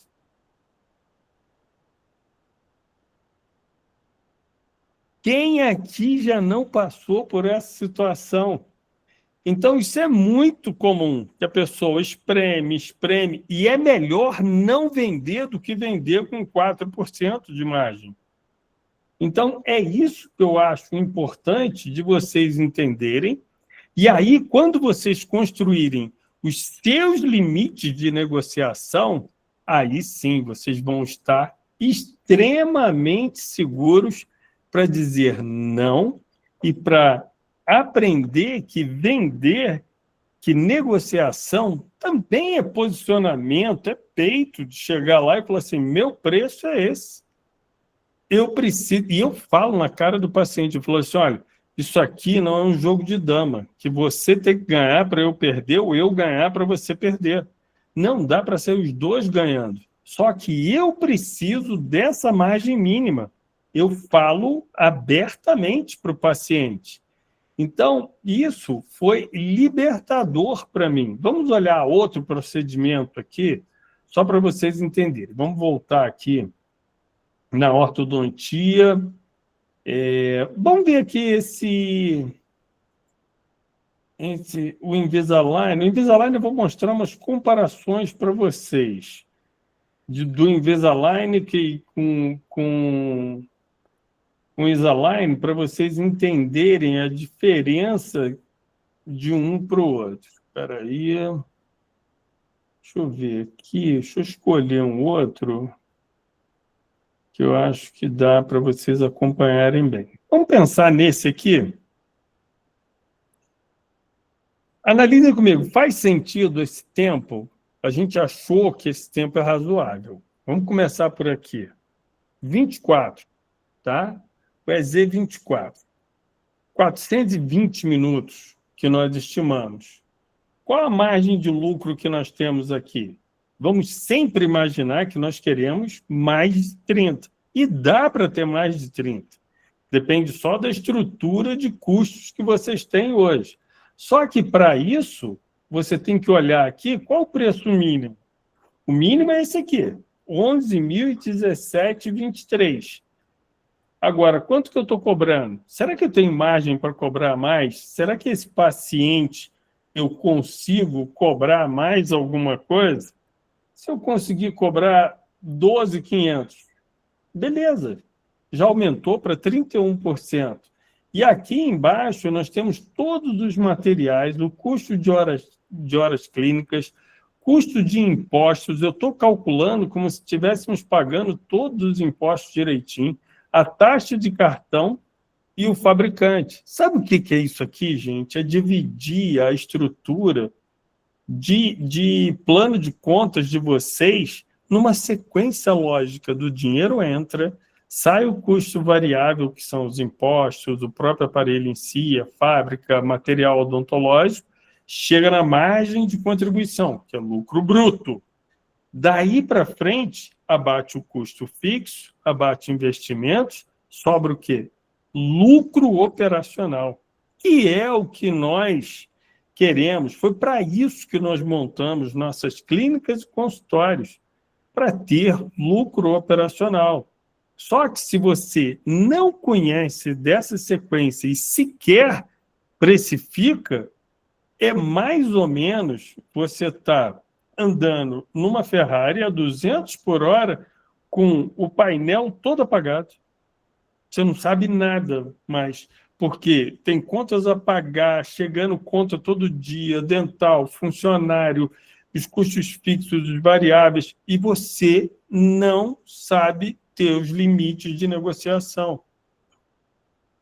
Speaker 1: Quem aqui já não passou por essa situação? Então, isso é muito comum, que a pessoa espreme, e é melhor não vender do que vender com 4% de margem. Então, é isso que eu acho importante de vocês entenderem. E aí, quando vocês construírem os seus limites de negociação, aí sim vocês vão estar extremamente seguros para dizer não e para aprender que vender, que negociação também é posicionamento, é peito de chegar lá e falar assim, meu preço é esse. Eu preciso, e eu falo na cara do paciente, eu falo assim, olha, isso aqui não é um jogo de dama, que você tem que ganhar para eu perder ou eu ganhar para você perder. Não dá para ser os dois ganhando. Só que eu preciso dessa margem mínima. Eu falo abertamente para o paciente. Então, isso foi libertador para mim. Vamos olhar outro procedimento aqui, só para vocês entenderem. Vamos voltar aqui na ortodontia. Vamos ver aqui o Invisalign. O Invisalign eu vou mostrar umas comparações para vocês do Invisalign com o Invisalign, para vocês entenderem a diferença de um para o outro. Espera aí. Deixa eu ver aqui. Deixa eu escolher um outro que eu acho que dá para vocês acompanharem bem. Vamos pensar nesse aqui? Analisa comigo, faz sentido esse tempo? A gente achou que esse tempo é razoável. Vamos começar por aqui. 24, tá? O EZ24. 420 minutos que nós estimamos. Qual a margem de lucro que nós temos aqui? Vamos sempre imaginar que nós queremos mais de 30. E dá para ter mais de 30. Depende só da estrutura de custos que vocês têm hoje. Só que, para isso, você tem que olhar aqui qual o preço mínimo. O mínimo é esse aqui, R$ 11.017,23. Agora, quanto que eu estou cobrando? Será que eu tenho margem para cobrar mais? Será que esse paciente eu consigo cobrar mais alguma coisa, se eu conseguir cobrar 12.500, beleza, já aumentou para 31%. E aqui embaixo nós temos todos os materiais, o custo de horas clínicas, custo de impostos. Eu estou calculando como se estivéssemos pagando todos os impostos direitinho, a taxa de cartão e o fabricante. Sabe o que é isso aqui, gente? É dividir a estrutura de plano de contas de vocês numa sequência lógica do dinheiro entra, sai o custo variável, que são os impostos, o próprio aparelho em si, a fábrica, material odontológico, chega na margem de contribuição, que é lucro bruto. Daí para frente, abate o custo fixo, abate investimentos, sobra o quê? Lucro operacional, que é o que nós queremos. Foi para isso que nós montamos nossas clínicas e consultórios, para ter lucro operacional. Só que se você não conhece dessa sequência e sequer precifica, é mais ou menos você está andando numa Ferrari a 200 por hora com o painel todo apagado. Você não sabe nada mais, porque tem contas a pagar, chegando conta todo dia, dental, funcionário, os custos fixos, os variáveis, e você não sabe ter os limites de negociação.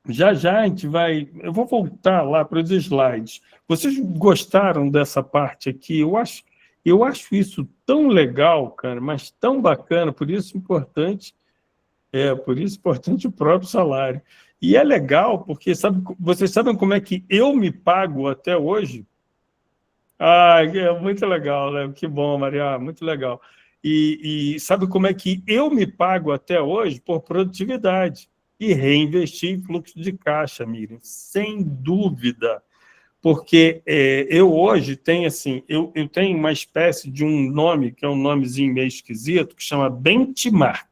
Speaker 1: Já já a gente vai... Eu vou voltar lá para os slides. Vocês gostaram dessa parte aqui? Eu acho isso tão legal, cara, mas tão bacana, por isso importante o próprio salário. E é legal porque vocês sabem como é que eu me pago até hoje? Ah, é muito legal, né? Que bom, Maria, muito legal. E sabe como é que eu me pago até hoje? Por produtividade. E reinvestir em fluxo de caixa, Miriam, sem dúvida. Porque eu hoje tenho, assim, eu tenho uma espécie de um nome, que é um nomezinho meio esquisito, que chama benchmark,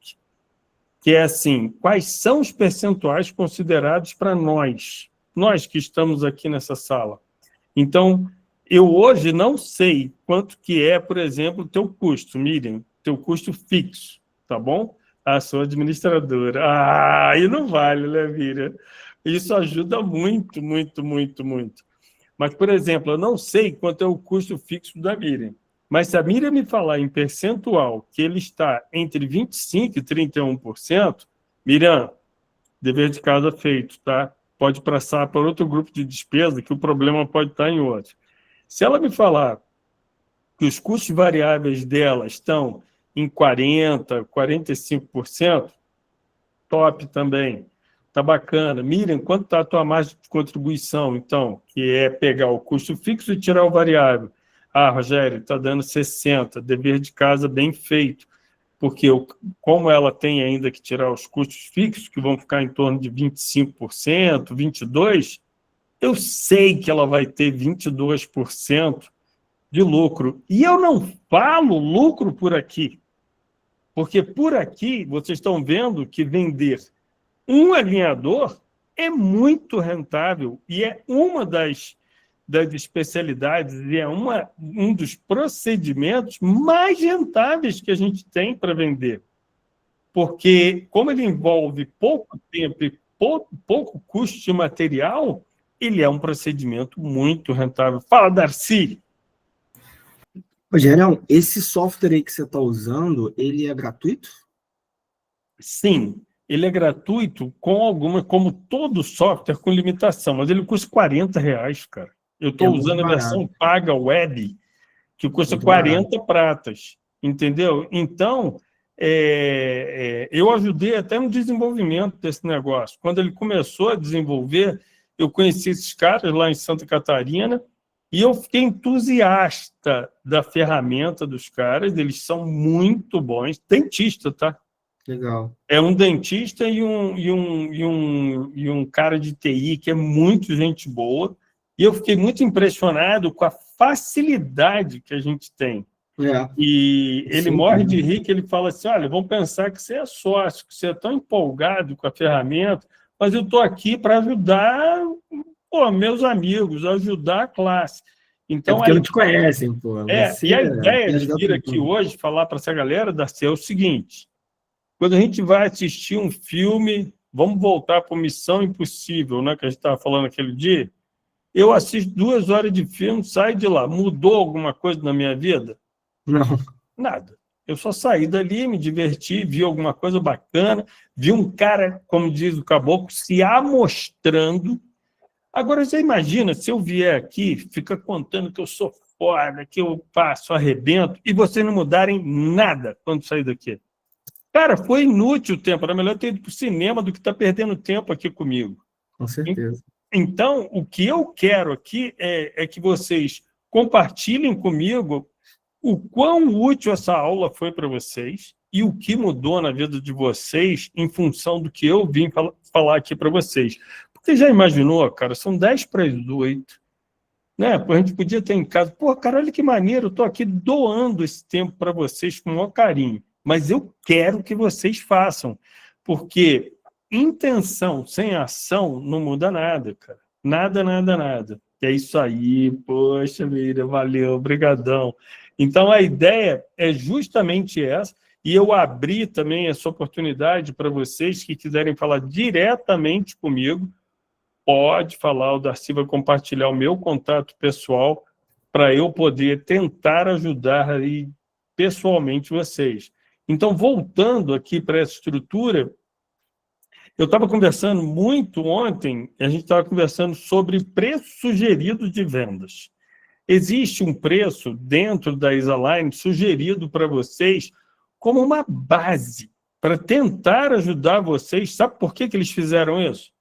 Speaker 1: que é assim, quais são os percentuais considerados para nós que estamos aqui nessa sala. Então, eu hoje não sei quanto que é, por exemplo, o teu custo, Miriam, teu custo fixo, tá bom? Ah, sou administradora. Ah, aí não vale, né, Miriam? Isso ajuda muito, muito, muito, muito. Mas, por exemplo, eu não sei quanto é o custo fixo da Miriam. Mas se a Miriam me falar em percentual que ele está entre 25% e 31%, Miriam, dever de casa feito, tá? Pode passar para outro grupo de despesa, que o problema pode estar em outro. Se ela me falar que os custos variáveis dela estão em 40%, 45%, top também. Tá bacana. Miriam, quanto está a tua margem de contribuição, então? Que é pegar o custo fixo e tirar o variável. Ah, Rogério, está dando 60%, dever de casa bem feito. Porque como ela tem ainda que tirar os custos fixos, que vão ficar em torno de 25%, 22%, eu sei que ela vai ter 22% de lucro. E eu não falo lucro por aqui, porque por aqui vocês estão vendo que vender um alinhador é muito rentável e é uma das especialidades e é um dos procedimentos mais rentáveis que a gente tem para vender. Porque, como ele envolve pouco tempo e pouco custo de material, ele é um procedimento muito rentável. Fala, Darcy!
Speaker 3: Rogério, esse software aí que você está usando, ele é gratuito?
Speaker 1: Sim, ele é gratuito como todo software com limitação, mas ele custa R$40, cara. Eu estou usando a versão paga web, que custa 40 pratas, entendeu? Então, eu ajudei até no desenvolvimento desse negócio. Quando ele começou a desenvolver, eu conheci esses caras lá em Santa Catarina e eu fiquei entusiasta da ferramenta dos caras, eles são muito bons. Dentista, tá?
Speaker 3: Legal.
Speaker 1: É um dentista e um cara de TI que é muito gente boa. E eu fiquei muito impressionado com a facilidade que a gente tem. E ele morre de rir, que ele fala assim, olha, vamos pensar que você é sócio, que você é tão empolgado com a ferramenta, mas eu estou aqui para ajudar meus amigos, ajudar a classe. Então,
Speaker 3: porque não te conhecem, pô. Você
Speaker 1: e a ideia
Speaker 3: quer
Speaker 1: de
Speaker 3: ajudar
Speaker 1: vir
Speaker 3: todo
Speaker 1: aqui
Speaker 3: mundo.
Speaker 1: hoje falar para essa galera, Darcy, é o seguinte: quando a gente vai assistir um filme, vamos voltar para Missão Impossível, né, que a gente estava falando aquele dia, eu assisto 2 horas de filme, saio de lá. Mudou alguma coisa na minha vida?
Speaker 3: Não.
Speaker 1: Nada. Eu só saí dali, me diverti, vi alguma coisa bacana, vi um cara, como diz o Caboclo, se amostrando. Agora, você imagina, se eu vier aqui, fica contando que eu sou foda, que eu faço, arrebento, e vocês não mudarem nada quando sair daqui. Cara, foi inútil o tempo. Era melhor ter ido para o cinema do que estar perdendo tempo aqui comigo.
Speaker 3: Com certeza.
Speaker 1: Então, o que eu quero aqui é que vocês compartilhem comigo o quão útil essa aula foi para vocês e o que mudou na vida de vocês em função do que eu vim falar aqui para vocês. Porque já imaginou, cara, são 7:50, né? A gente podia ter em casa, pô, cara, olha que maneiro, eu estou aqui doando esse tempo para vocês com o maior carinho, mas eu quero que vocês façam, porque intenção sem ação não muda nada, cara. Nada, nada, nada. É isso aí, poxa vida, valeu, brigadão. Então, a ideia é justamente essa, e eu abri também essa oportunidade para vocês que quiserem falar diretamente comigo, pode falar, o Darcy vai compartilhar o meu contato pessoal para eu poder tentar ajudar aí pessoalmente vocês. Então, voltando aqui para essa estrutura, eu estava conversando muito ontem, a gente estava conversando sobre preço sugerido de vendas. Existe um preço dentro da Isalign sugerido para vocês como uma base para tentar ajudar vocês. Sabe por que eles fizeram isso?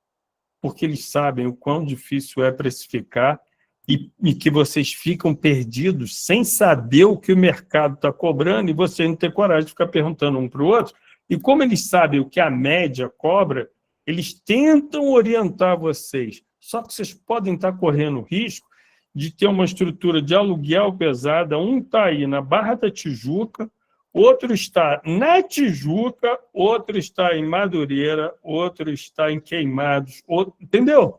Speaker 1: Porque eles sabem o quão difícil é precificar e que vocês ficam perdidos sem saber o que o mercado está cobrando e você não ter coragem de ficar perguntando um para o outro. E como eles sabem o que a média cobra, eles tentam orientar vocês. Só que vocês podem estar correndo risco de ter uma estrutura de aluguel pesada. Um está aí na Barra da Tijuca, outro está na Tijuca, outro está em Madureira, outro está em Queimados, entendeu?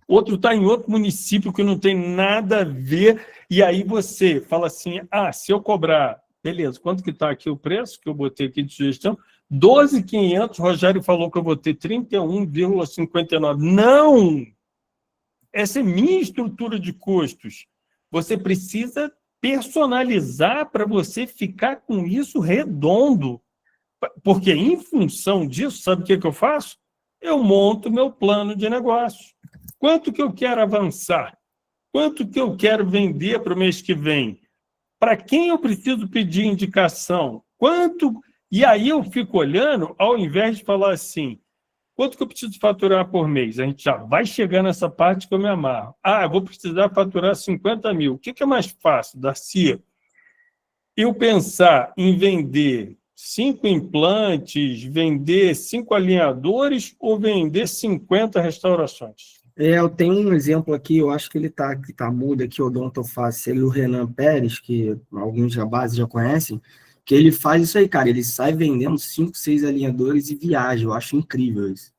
Speaker 1: Outro está em outro município que não tem nada a ver, e aí você fala assim, se eu cobrar, beleza, quanto que está aqui o preço que eu botei aqui de sugestão? 12.500, Rogério falou que eu vou ter 31,59. Não! Essa é minha estrutura de custos. Você precisa personalizar para você ficar com isso redondo. Porque, em função disso, sabe o que eu faço? Eu monto meu plano de negócio. Quanto que eu quero avançar? Quanto que eu quero vender para o mês que vem? Para quem eu preciso pedir indicação? Quanto? E aí eu fico olhando, ao invés de falar assim, quanto que eu preciso faturar por mês? A gente já vai chegar nessa parte que eu me amarro. Eu vou precisar faturar 50 mil. O que é mais fácil, Darcy? Eu pensar em vender 5 implantes, vender 5 alinhadores ou vender 50 restaurações?
Speaker 3: Eu tenho um exemplo aqui, eu acho que ele tá mudo aqui, o Odontoface, ele, o Renan Pérez, que alguns da base já conhecem, que ele faz isso aí, cara, ele sai vendendo 5, 6 alinhadores e viaja, eu acho incrível isso.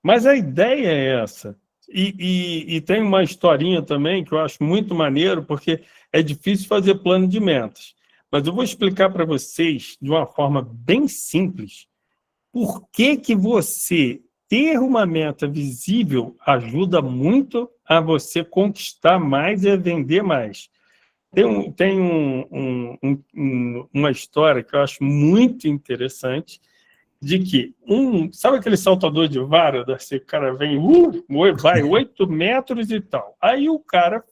Speaker 1: Mas a ideia é essa. E tem uma historinha também que eu acho muito maneiro, porque é difícil fazer plano de metas. Mas eu vou explicar para vocês, de uma forma bem simples, por que você ter uma meta visível ajuda muito a você conquistar mais e a vender mais. Tem uma história que eu acho muito interessante, de que sabe aquele saltador de vara, o cara vem, vai 8 metros e tal. Aí o cara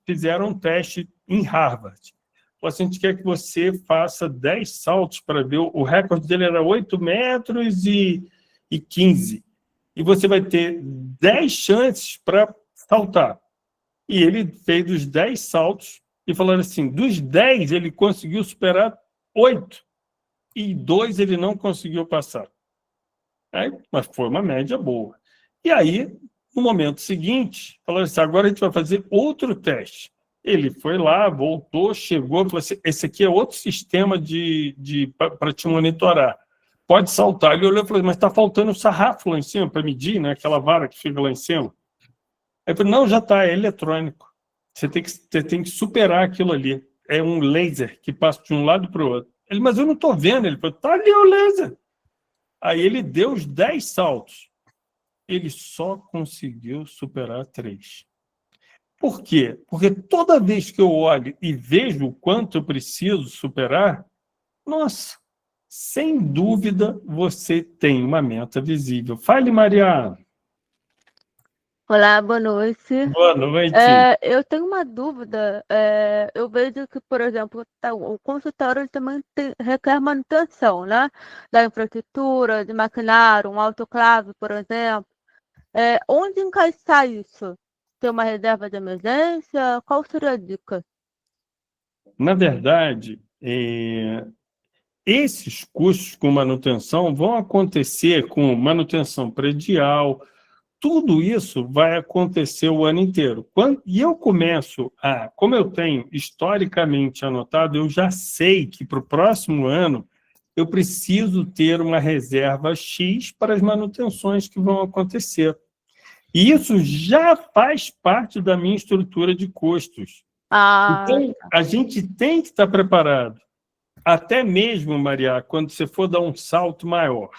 Speaker 1: fizeram um teste em Harvard. A gente quer que você faça 10 saltos para ver, o recorde dele era 8 metros e 15. E você vai ter 10 chances para saltar. E ele fez os 10 saltos e falando assim, dos 10 ele conseguiu superar 8. E 2 ele não conseguiu passar. Mas foi uma média boa. E aí, no momento seguinte, falou assim, agora a gente vai fazer outro teste. Ele foi lá, voltou, chegou, falou assim, esse aqui é outro sistema para te monitorar. Pode saltar. Ele olhou e falou, mas está faltando o sarrafo lá em cima para medir, né? Aquela vara que fica lá em cima. Aí eu falei, não, já está, é eletrônico. Você tem que superar aquilo ali. É um laser que passa de um lado para o outro. Ele, mas eu não estou vendo. Ele falou, tá ali o laser. Aí ele deu os 10 saltos. Ele só conseguiu superar 3. Por quê? Porque toda vez que eu olho e vejo o quanto eu preciso superar, nossa, sem dúvida você tem uma meta visível. Fale, Mariana.
Speaker 4: Olá, boa noite.
Speaker 1: Boa noite.
Speaker 4: Eu tenho uma dúvida. Eu vejo que, por exemplo, o consultório ele também requer manutenção, né? Da infraestrutura, de maquinário, um autoclave, por exemplo. Onde encaixar isso? Tem uma reserva de emergência? Qual seria a dica?
Speaker 1: Na verdade, esses custos com manutenção vão acontecer com manutenção predial, tudo isso vai acontecer o ano inteiro. E eu começo como eu tenho historicamente anotado, eu já sei que para o próximo ano eu preciso ter uma reserva X para as manutenções que vão acontecer. E isso já faz parte da minha estrutura de custos. Então, a gente tem que estar preparado. Até mesmo, Maria, quando você for dar um salto maior,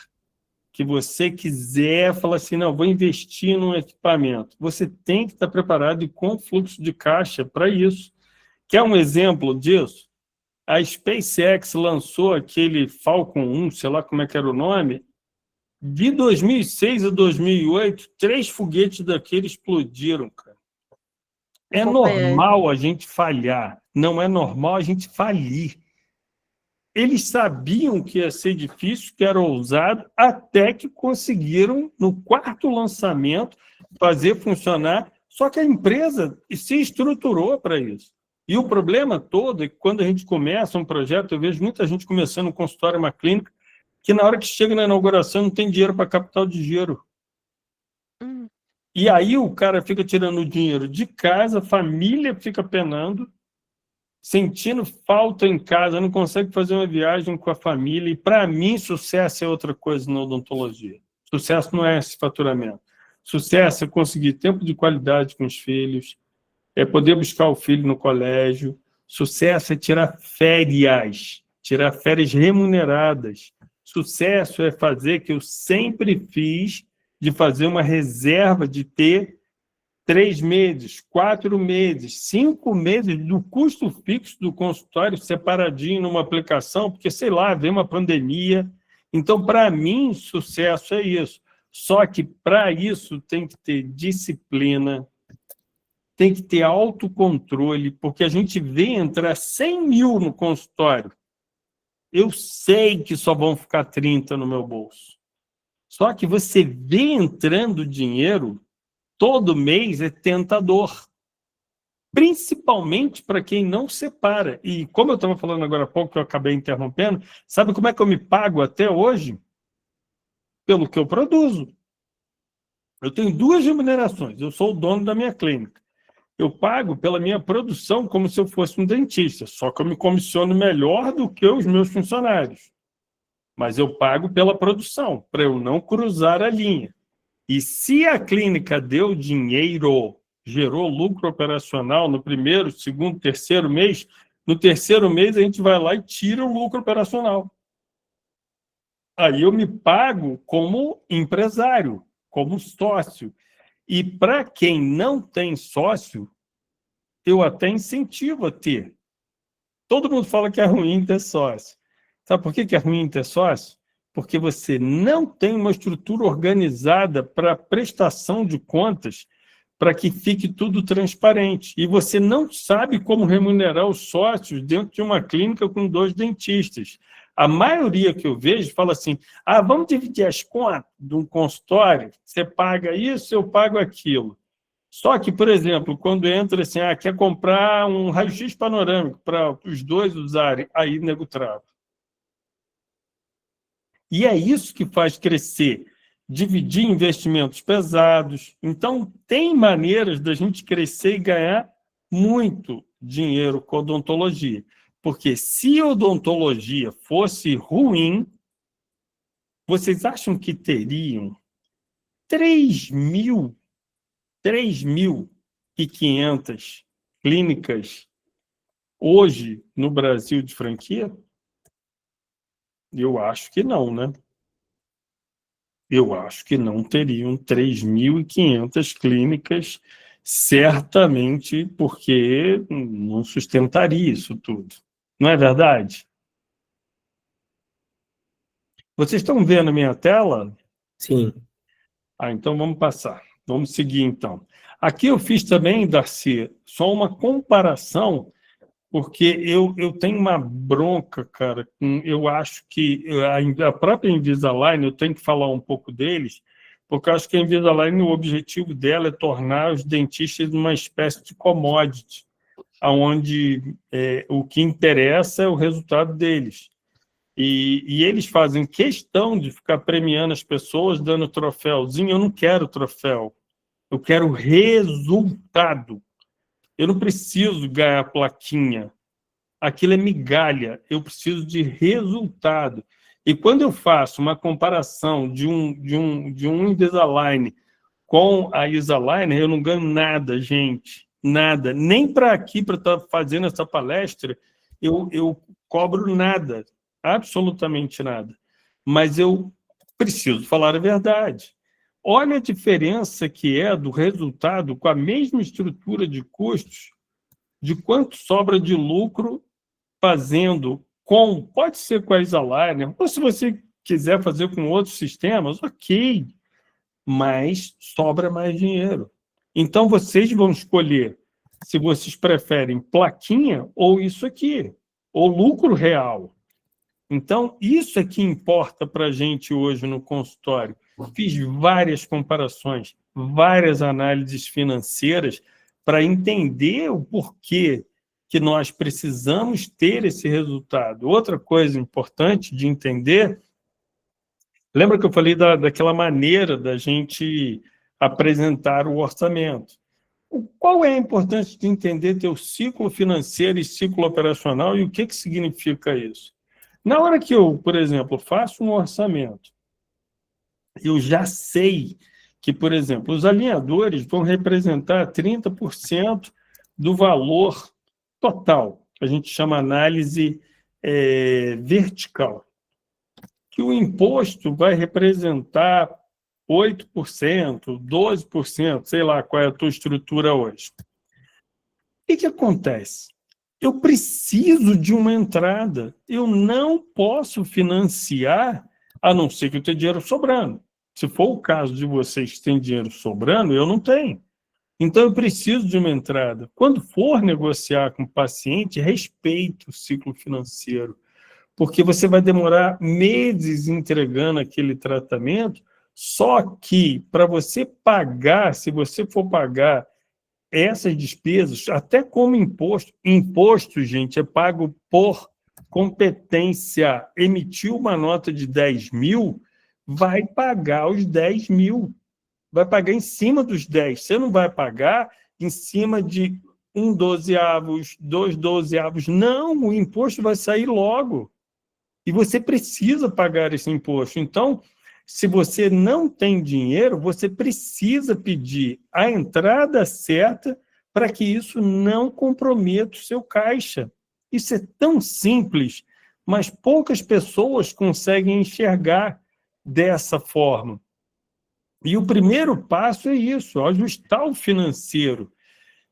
Speaker 1: que você quiser falar assim, não, vou investir num equipamento, você tem que estar preparado e com fluxo de caixa para isso. Quer um exemplo disso? A SpaceX lançou aquele Falcon 1, sei lá como é que era o nome, de 2006 a 2008, 3 foguetes daqueles explodiram, cara. É normal a gente falhar, não é normal a gente falir. Eles sabiam que ia ser difícil, que era ousado, até que conseguiram, no 4º lançamento, fazer funcionar. Só que a empresa se estruturou para isso. E o problema todo é que quando a gente começa um projeto, eu vejo muita gente começando um consultório, uma clínica, que na hora que chega na inauguração não tem dinheiro para capital de giro. E aí o cara fica tirando o dinheiro de casa, a família fica penando, sentindo falta em casa, não consegue fazer uma viagem com a família. E, para mim, sucesso é outra coisa na odontologia. Sucesso não é esse faturamento. Sucesso é conseguir tempo de qualidade com os filhos, é poder buscar o filho no colégio. Sucesso é tirar férias remuneradas. Sucesso é fazer que eu sempre fiz, de fazer uma reserva, de ter 3 meses, 4 meses, 5 meses do custo fixo do consultório separadinho numa aplicação, porque, sei lá, vem uma pandemia. Então, para mim, sucesso é isso. Só que, para isso, tem que ter disciplina, tem que ter autocontrole, porque a gente vê entrar 100 mil no consultório. Eu sei que só vão ficar 30 no meu bolso. Só que você vê entrando dinheiro todo mês é tentador, principalmente para quem não separa. E como eu estava falando agora há pouco, que eu acabei interrompendo, sabe como é que eu me pago até hoje? Pelo que eu produzo. Eu tenho 2 remunerações, eu sou o dono da minha clínica. Eu pago pela minha produção como se eu fosse um dentista, só que eu me comissiono melhor do que os meus funcionários. Mas eu pago pela produção, para eu não cruzar a linha. E se a clínica deu dinheiro, gerou lucro operacional no 1º, 2º, 3º mês, no 3º mês a gente vai lá e tira o lucro operacional. Aí eu me pago como empresário, como sócio. E para quem não tem sócio, eu até incentivo a ter. Todo mundo fala que é ruim ter sócio. Sabe por que é ruim ter sócio? Porque você não tem uma estrutura organizada para prestação de contas, para que fique tudo transparente. E você não sabe como remunerar os sócios dentro de uma clínica com 2 dentistas. A maioria que eu vejo fala assim, vamos dividir as contas de um consultório, você paga isso, eu pago aquilo. Só que, por exemplo, quando entra assim, quer comprar um raio-x panorâmico para os 2 usarem, aí o nego trava. E é isso que faz crescer, dividir investimentos pesados. Então, tem maneiras da gente crescer e ganhar muito dinheiro com odontologia. Porque se odontologia fosse ruim, vocês acham que teriam 3 mil 3.500 clínicas hoje no Brasil de franquia? Eu acho que não, né? Eu acho que não teriam 3.500 clínicas, certamente, porque não sustentaria isso tudo. Não é verdade? Vocês estão vendo a minha tela?
Speaker 3: Sim.
Speaker 1: Então vamos passar. Vamos seguir, então. Aqui eu fiz também, Darcy, só uma comparação, porque eu tenho uma bronca, cara. Eu acho que a própria Invisalign, eu tenho que falar um pouco deles, porque eu acho que a Invisalign, o objetivo dela é tornar os dentistas uma espécie de commodity, onde o que interessa é o resultado deles. E eles fazem questão de ficar premiando as pessoas, dando troféuzinho. Eu não quero troféu, eu quero resultado. Eu não preciso ganhar plaquinha. Aquilo é migalha, eu preciso de resultado. E quando eu faço uma comparação de um Invisalign com a Invisalign, eu não ganho nada, gente, nada. Nem para aqui, para estar fazendo essa palestra, eu cobro nada, absolutamente nada. Mas eu preciso falar a verdade. Olha a diferença que é do resultado com a mesma estrutura de custos, de quanto sobra de lucro fazendo pode ser com a Invisalign, ou se você quiser fazer com outros sistemas, ok, mas sobra mais dinheiro. Então, vocês vão escolher se vocês preferem plaquinha ou isso aqui, ou lucro real. Então, isso é que importa para a gente hoje no consultório. Fiz várias comparações, várias análises financeiras para entender o porquê que nós precisamos ter esse resultado. Outra coisa importante de entender, lembra que eu falei daquela maneira da gente apresentar o orçamento? Qual é a importância de entender teu ciclo financeiro e ciclo operacional e o que significa isso? Na hora que eu, por exemplo, faço um orçamento, eu já sei que, por exemplo, os alinhadores vão representar 30% do valor total, que a gente chama análise vertical, que o imposto vai representar 8%, 12%, sei lá qual é a tua estrutura hoje. O que acontece? Eu preciso de uma entrada. Eu não posso financiar, a não ser que eu tenha dinheiro sobrando. Se for o caso de vocês que têm dinheiro sobrando, eu não tenho. Então, eu preciso de uma entrada. Quando for negociar com o paciente, respeite o ciclo financeiro, porque você vai demorar meses entregando aquele tratamento, só que para você pagar, se você for pagar essas despesas, até como imposto, gente, é pago por competência. Emitiu uma nota de 10 mil, vai pagar os 10 mil. Vai pagar em cima dos 10. Você não vai pagar em cima de 1/12, 2/12. Não, o imposto vai sair logo. E você precisa pagar esse imposto. Então, se você não tem dinheiro, você precisa pedir a entrada certa para que isso não comprometa o seu caixa. Isso é tão simples, mas poucas pessoas conseguem enxergar dessa forma. E o primeiro passo é isso, ajustar o financeiro.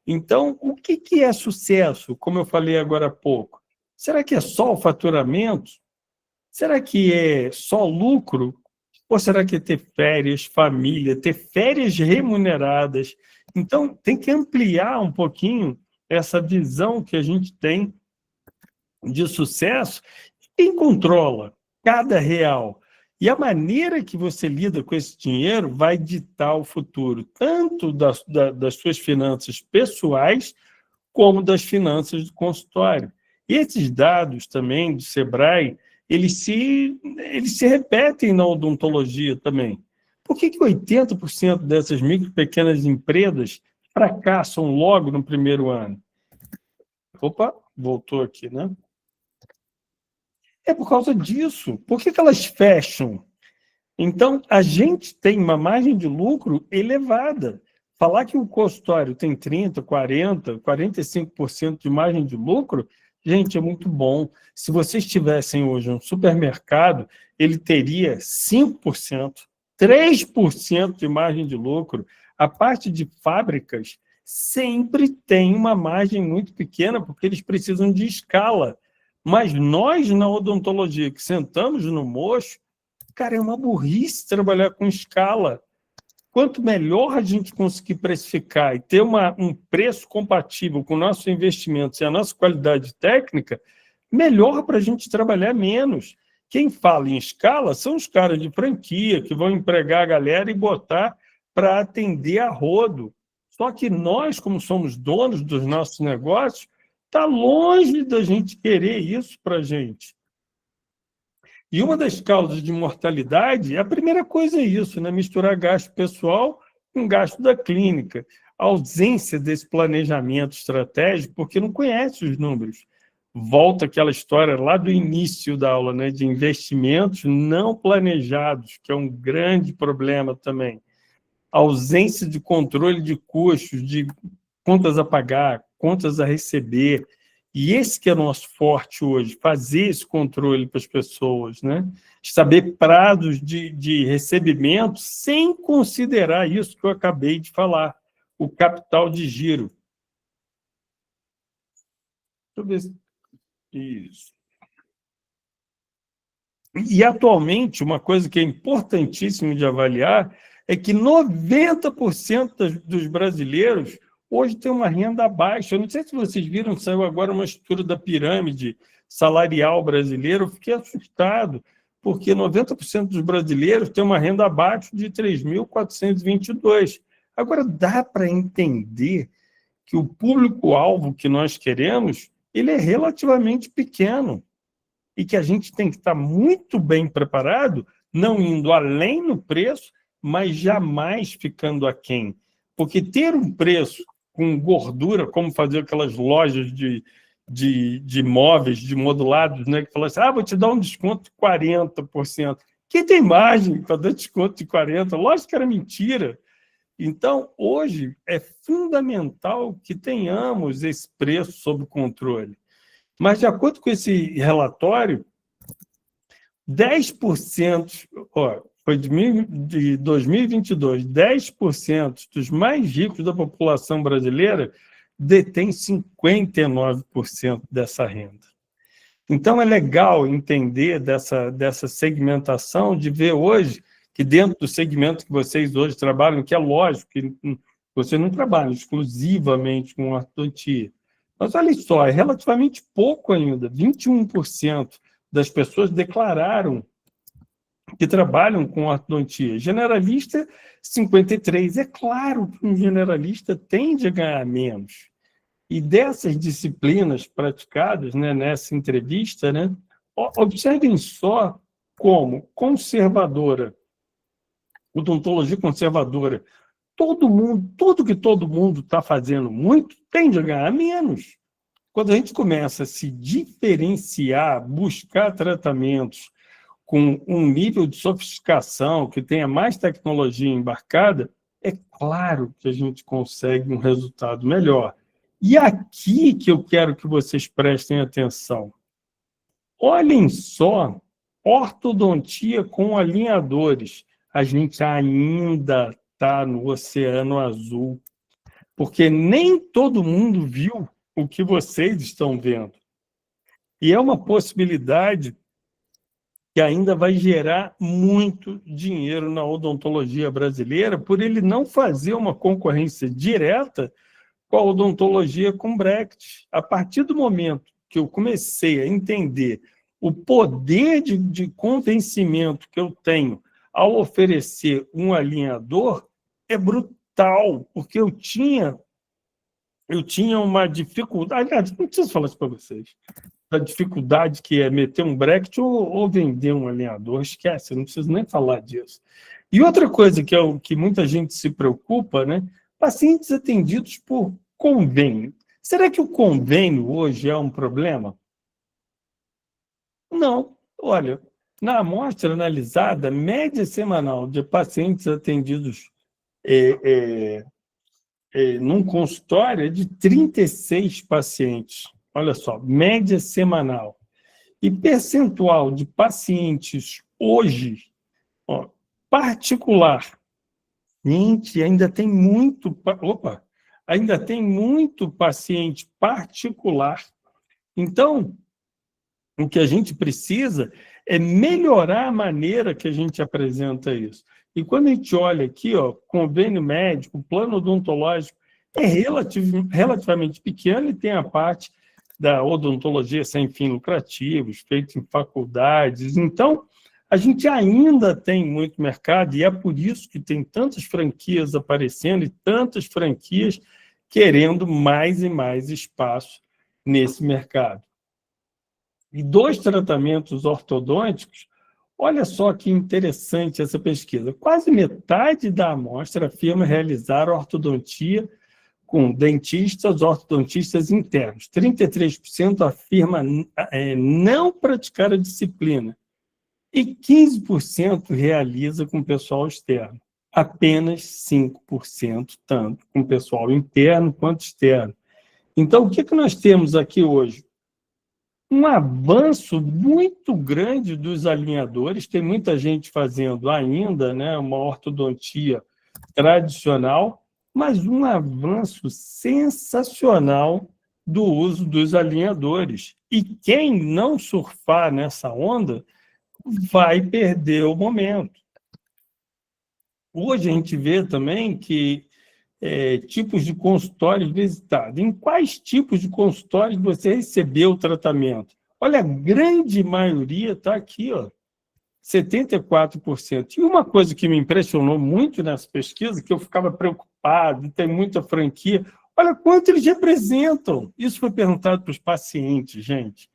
Speaker 1: Então, o que é sucesso, como eu falei agora há pouco? Será que é só o faturamento? Será que é só lucro? Ou será que é ter férias, família, ter férias remuneradas? Então, tem que ampliar um pouquinho essa visão que a gente tem de sucesso. Quem controla cada real? E a maneira que você lida com esse dinheiro vai ditar o futuro, tanto das suas finanças pessoais, como das finanças do consultório. E esses dados também do Sebrae, eles se repetem na odontologia também. Por que 80% dessas micro e pequenas empresas fracassam logo no primeiro ano? Opa, voltou aqui, né? É por causa disso. Por que elas fecham? Então, a gente tem uma margem de lucro elevada, Falar que o consultório tem 30%, 40%, 45% de margem de lucro, gente, é muito bom. Se vocês tivessem hoje um supermercado, ele teria 5%, 3% de margem de lucro. A parte de fábricas sempre tem uma margem muito pequena, porque eles precisam de escala. Mas nós, na odontologia, que sentamos no mocho, cara, é uma burrice trabalhar com escala. Quanto melhor a gente conseguir precificar e ter um preço compatível com o nosso investimento e a nossa qualidade técnica, melhor para a gente trabalhar menos. Quem fala em escala são os caras de franquia, que vão empregar a galera e botar para atender a rodo. Só que nós, como somos donos dos nossos negócios, está longe da gente querer isso para a gente. E uma das causas de mortalidade, a primeira coisa é isso, né? Misturar gasto pessoal com gasto da clínica. A ausência desse planejamento estratégico, porque não conhece os números. Volta aquela história lá do início da aula, né? De investimentos não planejados, que é um grande problema também. A ausência de controle de custos, de contas a pagar, contas a receber. E esse que é o nosso forte hoje, fazer esse controle para as pessoas, né? Saber prazos de recebimento sem considerar isso que eu acabei de falar, o capital de giro. Deixa eu ver se... Isso. E, atualmente, uma coisa que é importantíssimo de avaliar é que 90% dos brasileiros hoje tem uma renda baixa. Eu não sei se vocês viram, saiu agora uma estrutura da pirâmide salarial brasileira. Eu fiquei assustado, porque 90% dos brasileiros têm uma renda abaixo de 3.422. Agora, dá para entender que o público-alvo que nós queremos, ele é relativamente pequeno e que a gente tem que estar muito bem preparado, não indo além no preço, mas jamais ficando aquém. Porque ter um preço com gordura, como fazer aquelas lojas de imóveis, de modulados, né, que falam assim, vou te dar um desconto de 40%. Quem tem margem para dar desconto de 40%? Lógico que era mentira. Então, hoje, é fundamental que tenhamos esse preço sob controle. Mas, de acordo com esse relatório, 10%, foi de 2022, 10% dos mais ricos da população brasileira detém 59% dessa renda. Então, é legal entender dessa segmentação, de ver hoje que dentro do segmento que vocês hoje trabalham, que é lógico que vocês não trabalham exclusivamente com ortodontia, mas olha só, é relativamente pouco ainda, 21% das pessoas declararam que trabalham com ortodontia. Generalista, 53%. É claro que um generalista tende a ganhar menos. E dessas disciplinas praticadas, né, nessa entrevista, né, observem só como conservadora, odontologia conservadora, tudo que todo mundo está fazendo muito, tende a ganhar menos. Quando a gente começa a se diferenciar, buscar tratamentos com um nível de sofisticação, que tenha mais tecnologia embarcada, é claro que a gente consegue um resultado melhor. E aqui que eu quero que vocês prestem atenção. Olhem só, ortodontia com alinhadores. A gente ainda está no oceano azul, porque nem todo mundo viu o que vocês estão vendo. E é uma possibilidade que ainda vai gerar muito dinheiro na odontologia brasileira, por ele não fazer uma concorrência direta com a odontologia com bracket. A partir do momento que eu comecei a entender o poder de convencimento que eu tenho ao oferecer um alinhador, é brutal, porque eu tinha uma dificuldade, não preciso falar isso para vocês, da dificuldade que é meter um bracket ou vender um alinhador, esquece, eu não preciso nem falar disso. E outra coisa que muita gente se preocupa, né? Pacientes atendidos por convênio. Será que o convênio hoje é um problema? Não. Olha, na amostra analisada, média semanal de pacientes atendidos num consultório é de 36 pacientes. Olha só, média semanal. E percentual de pacientes hoje, ó, particular. Gente, ainda tem muito... ainda tem muito paciente particular. Então, o que a gente precisa é melhorar a maneira que a gente apresenta isso. E quando a gente olha aqui, ó, convênio médico, plano odontológico, é relativamente pequeno e tem a parte da odontologia sem fins lucrativos, feito em faculdades. Então, a gente ainda tem muito mercado e é por isso que tem tantas franquias aparecendo e tantas franquias querendo mais e mais espaço nesse mercado. E 2 tratamentos ortodônticos, olha só que interessante essa pesquisa. Quase metade da amostra afirma realizar ortodontia com ortodontistas internos. 33% afirma não praticar a disciplina. E 15% realiza com pessoal externo. Apenas 5% tanto com pessoal interno quanto externo. Então, o que nós temos aqui hoje? Um avanço muito grande dos alinhadores, tem muita gente fazendo ainda, né, uma ortodontia tradicional, mas um avanço sensacional do uso dos alinhadores. E quem não surfar nessa onda vai perder o momento. Hoje a gente vê também que tipos de consultórios visitados. Em quais tipos de consultórios você recebeu o tratamento? Olha, a grande maioria está aqui, ó, 74%. E uma coisa que me impressionou muito nessa pesquisa, que eu ficava preocupado, tem muita franquia, olha quanto eles representam. Isso foi perguntado para os pacientes, gente.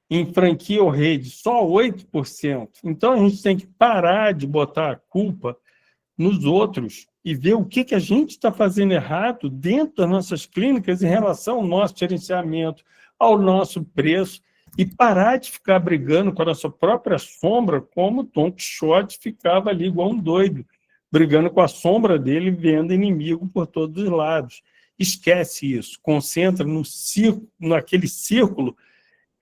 Speaker 1: Em franquia ou rede, só 8%. Então, a gente tem que parar de botar a culpa nos outros e ver o que a gente está fazendo errado dentro das nossas clínicas em relação ao nosso gerenciamento, ao nosso preço, e parar de ficar brigando com a nossa própria sombra, como Don Quixote ficava ali igual um doido, brigando com a sombra dele, vendo inimigo por todos os lados. Esquece isso, concentra naquele círculo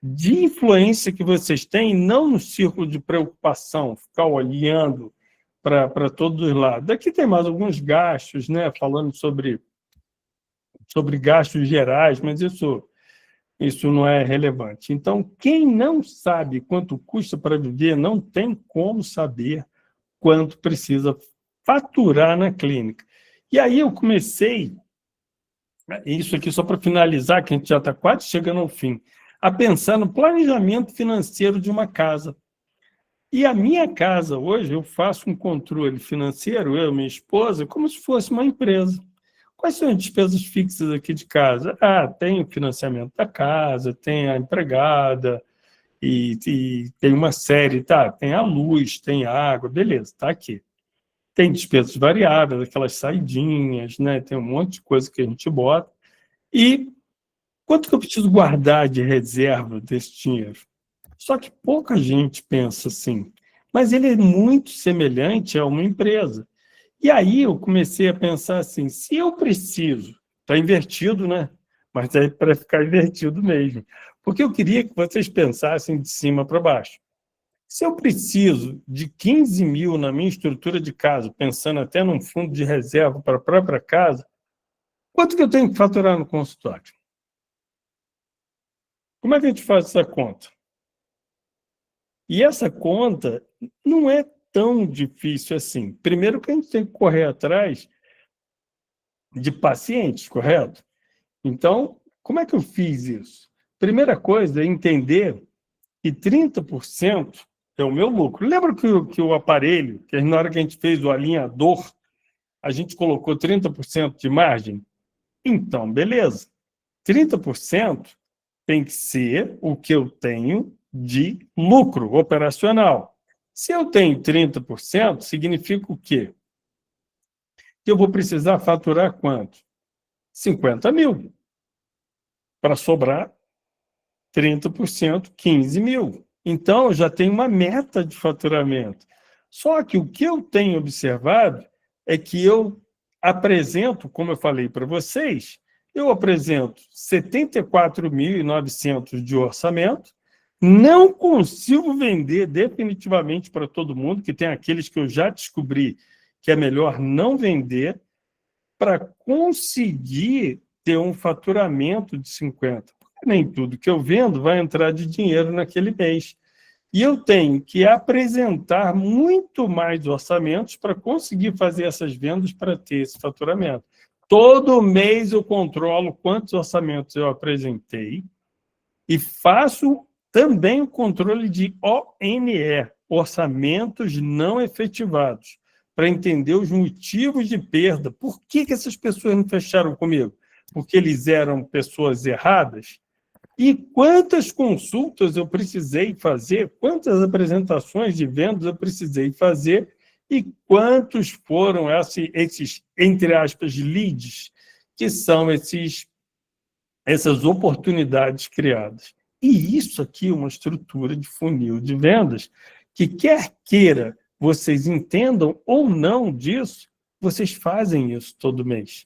Speaker 1: de influência que vocês têm, não no círculo de preocupação, ficar olhando para todos os lados. Aqui tem mais alguns gastos, né, falando sobre gastos gerais, mas isso não é relevante. Então, quem não sabe quanto custa para viver, não tem como saber quanto precisa faturar na clínica. E aí eu comecei, isso aqui só para finalizar, que a gente já está quase chegando ao fim, a pensar no planejamento financeiro de uma casa. E a minha casa, hoje, eu faço um controle financeiro, eu e minha esposa, como se fosse uma empresa. Quais são as despesas fixas aqui de casa? Tem o financiamento da casa, tem a empregada, e tem uma série, tem a luz, tem a água, beleza, está aqui. Tem despesas variáveis, aquelas saidinhas, né? Tem um monte de coisa que a gente bota. E quanto que eu preciso guardar de reserva desse dinheiro? Só que pouca gente pensa assim. Mas ele é muito semelhante a uma empresa. E aí eu comecei a pensar assim, se eu preciso, está invertido, né? Mas é para ficar invertido mesmo. Porque eu queria que vocês pensassem de cima para baixo. Se eu preciso de 15 mil na minha estrutura de casa, pensando até num fundo de reserva para a própria casa, quanto que eu tenho que faturar no consultório? Como é que a gente faz essa conta? E essa conta não é tão difícil assim. Primeiro que a gente tem que correr atrás de pacientes, correto? Então, como é que eu fiz isso? Primeira coisa é entender que 30% é o meu lucro. Lembra que o aparelho, que na hora que a gente fez o alinhador, a gente colocou 30% de margem? Então, beleza. 30% tem que ser o que eu tenho de lucro operacional. Se eu tenho 30%, significa o quê? Que eu vou precisar faturar quanto? 50 mil. Para sobrar 30%, 15 mil. Então, eu já tenho uma meta de faturamento. Só que o que eu tenho observado é que eu apresento, como eu falei para vocês, eu apresento 74.900 de orçamento, não consigo vender definitivamente para todo mundo, que tem aqueles que eu já descobri que é melhor não vender, para conseguir ter um faturamento de 50. Porque nem tudo que eu vendo vai entrar de dinheiro naquele mês. E eu tenho que apresentar muito mais orçamentos para conseguir fazer essas vendas para ter esse faturamento. Todo mês eu controlo quantos orçamentos eu apresentei e faço também o controle de ONE, orçamentos não efetivados, para entender os motivos de perda. Por que essas pessoas não fecharam comigo? Porque eles eram pessoas erradas? E quantas consultas eu precisei fazer, quantas apresentações de vendas eu precisei fazer e quantos foram esses entre aspas, leads, que são essas oportunidades criadas. E isso aqui é uma estrutura de funil de vendas que, quer queira vocês entendam ou não disso, vocês fazem isso todo mês.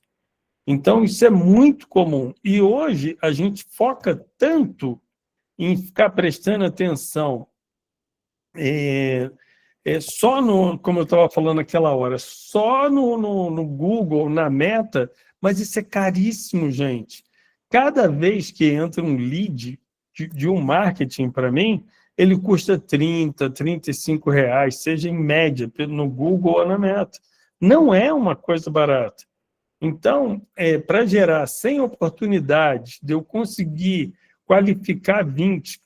Speaker 1: Então, isso é muito comum. E hoje a gente foca tanto em ficar prestando atenção só no, como eu estava falando naquela hora, só no Google, na Meta, mas isso é caríssimo, gente. Cada vez que entra um lead de um marketing para mim, ele custa 30, 35 reais, seja em média, no Google ou na Meta. Não é uma coisa barata. Então, para gerar 100 oportunidades de eu conseguir qualificar 20,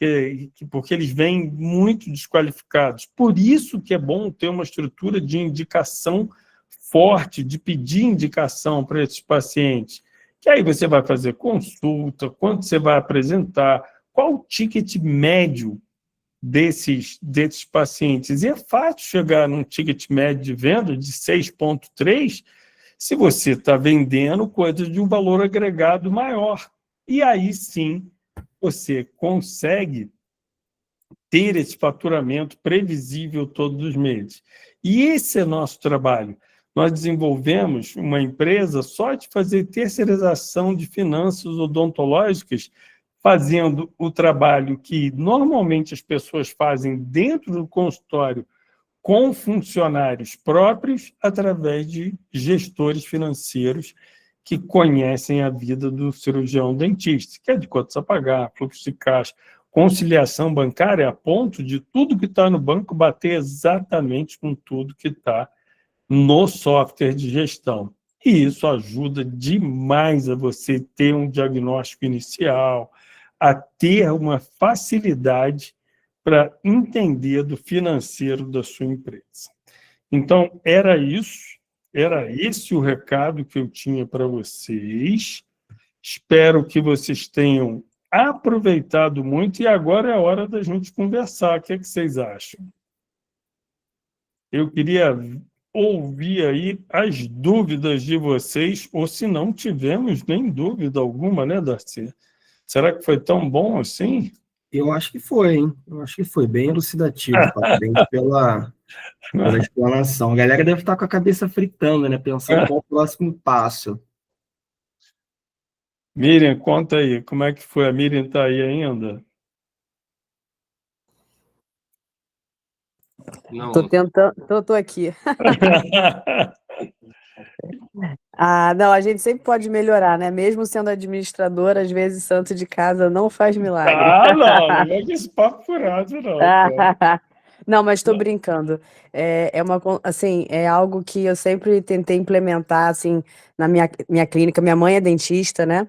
Speaker 1: porque eles vêm muito desqualificados. Por isso que é bom ter uma estrutura de indicação forte, de pedir indicação para esses pacientes. Que aí você vai fazer consulta, quanto você vai apresentar, qual o ticket médio desses pacientes. E é fácil chegar num ticket médio de venda de 6,3 se você está vendendo coisas de um valor agregado maior. E aí sim você consegue ter esse faturamento previsível todos os meses. E esse é nosso trabalho. Nós desenvolvemos uma empresa só de fazer terceirização de finanças odontológicas, fazendo o trabalho que normalmente as pessoas fazem dentro do consultório com funcionários próprios através de gestores financeiros que conhecem a vida do cirurgião dentista, que é de contas a pagar, fluxo de caixa, conciliação bancária, a ponto de tudo que está no banco bater exatamente com tudo que está no software de gestão. E isso ajuda demais a você ter um diagnóstico inicial, a ter uma facilidade para entender do financeiro da sua empresa. Então, era esse o recado que eu tinha para vocês. Espero que vocês tenham aproveitado muito e agora é a hora da gente conversar. O que é que vocês acham? Eu queria ouvir aí as dúvidas de vocês, ou se não tivemos nem dúvida alguma, né, Darcy? Será que foi tão bom assim?
Speaker 3: Eu acho que foi, hein? Eu acho que foi bem elucidativo. Parabéns pela explanação. A galera deve estar com a cabeça fritando, né? Pensando qual é o próximo passo.
Speaker 1: Miriam, conta aí, como é que foi? A Miriam está aí ainda?
Speaker 5: Não.
Speaker 6: Tô tentando, tô aqui. Não, a gente sempre pode melhorar, né? Mesmo sendo administradora, às vezes santo de casa não faz milagre.
Speaker 1: Não é que esse papo furado, não.
Speaker 6: Não, mas estou brincando. Assim, é algo que eu sempre tentei implementar, assim, na minha clínica. Minha mãe é dentista, né?